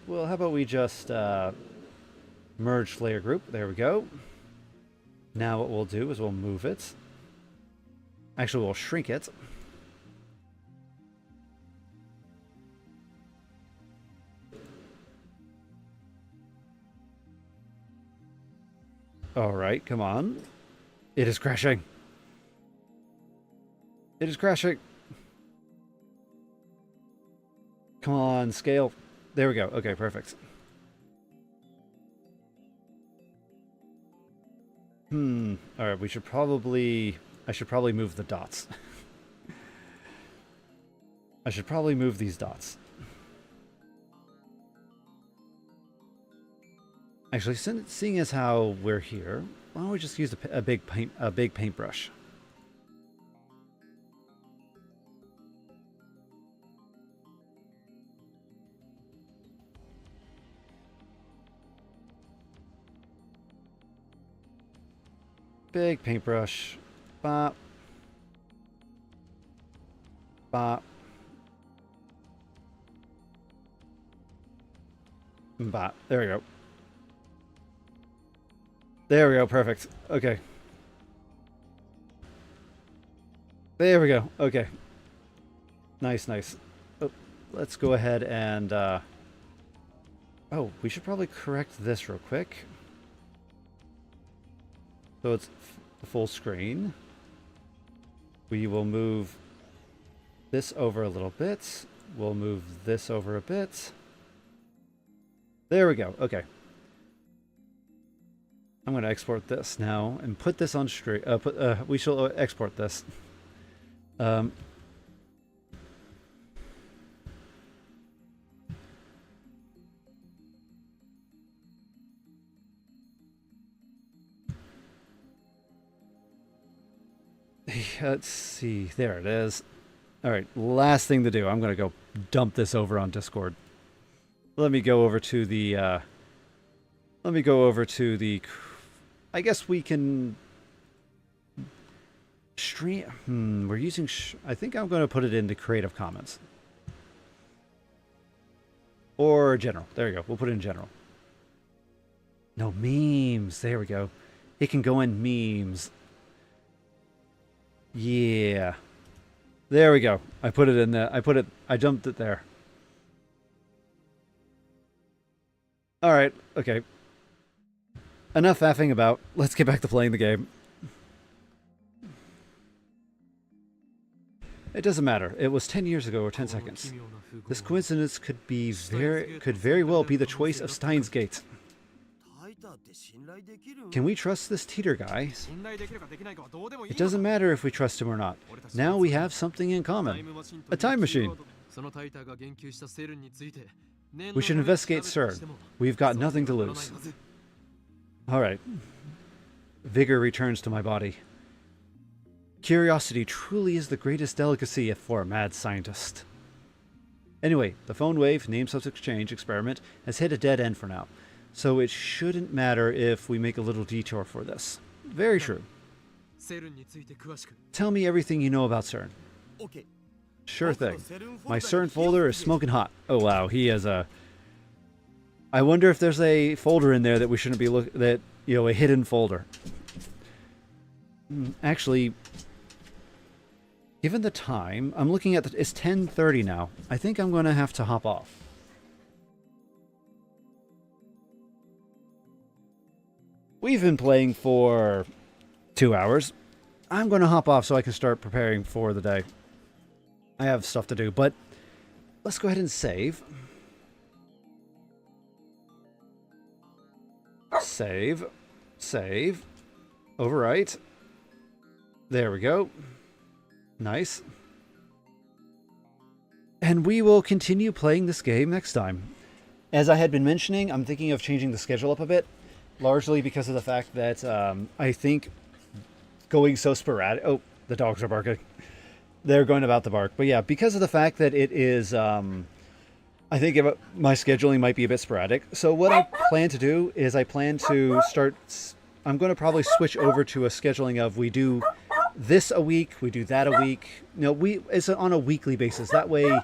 Well, how about we just merge layer group? There we go. Now what we'll do is we'll move it. Actually, we'll shrink it. All right, come on. It is crashing. It is crashing. Come on, scale. There we go. Okay, perfect. All right, I should probably move the dots. I should probably move these dots. Actually, seeing as how we're here, why don't we just use a big paintbrush? Big paintbrush. Bop. Ba. Ba. There we go. There we go. Perfect. Okay. There we go. Okay. Nice, nice. Oh, let's go ahead and... Oh, we should probably correct this real quick. So it's the full screen. We will move this over a little bit. We'll move this over a bit. There we go. Okay. I'm going to export this now and put this on straight. We shall export this. Let's see. There it is. All right. Last thing to do. I'm going to go dump this over on Discord. Let me go over to the... I guess we can... Stream... we're using... I think I'm going to put it into Creative Commons. Or General. There you go. We'll put it in General. No, memes. There we go. It can go in memes. Yeah. There we go. I put it in there. I dumped it there. Alright, okay. Enough faffing about. Let's get back to playing the game. It doesn't matter. It was 10 years ago or 10 seconds. This coincidence could very well be the choice of Steins Gate. Can we trust this Teeter guy? It doesn't matter if we trust him or not. Now we have something in common. A time machine. We should investigate CERN. We've got nothing to lose. Alright. Vigor returns to my body. Curiosity truly is the greatest delicacy for a mad scientist. Anyway, the phone wave name-subject exchange experiment has hit a dead end for now. So it shouldn't matter if we make a little detour for this. Very true. Tell me everything you know about CERN. Sure thing. My CERN folder is smoking hot. Oh wow, he has a... I wonder if there's a folder in there that we shouldn't be a hidden folder. Actually, given the time, I'm looking at it's 10:30 now. I think I'm going to have to hop off. We've been playing for 2 hours. I'm going to hop off so I can start preparing for the day. I have stuff to do, but let's go ahead and save. Save. Save. Overwrite. There we go. Nice. And we will continue playing this game next time. As I had been mentioning, I'm thinking of changing the schedule up a bit. Largely because of the fact that I think going so sporadic... Oh, the dogs are barking. They're going about to bark. But yeah, because of the fact that it is... I think my scheduling might be a bit sporadic. So what I plan to do is I plan to start... I'm going to probably switch over to a scheduling of we do this a week, we do that a week. No, it's on a weekly basis. That way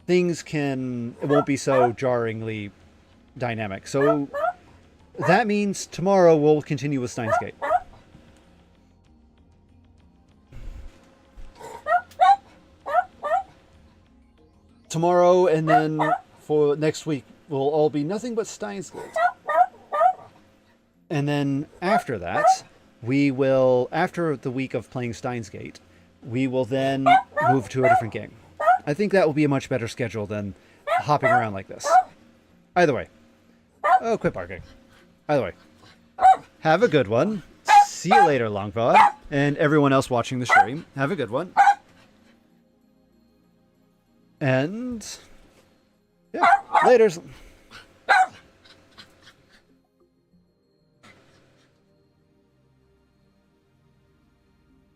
things it won't be so jarringly dynamic. So... that means tomorrow we'll continue with Steins Gate. Tomorrow and then for next week will all be nothing but Steins Gate. And then after that, after the week of playing Steins Gate, we will then move to a different game. I think that will be a much better schedule than hopping around like this. Either way. Oh, quit barking. Either way, have a good one. See you later, Longpod. And everyone else watching the stream, have a good one. And... yeah, laters.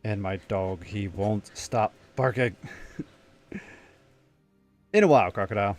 And my dog, he won't stop barking. In a while, Crocodile.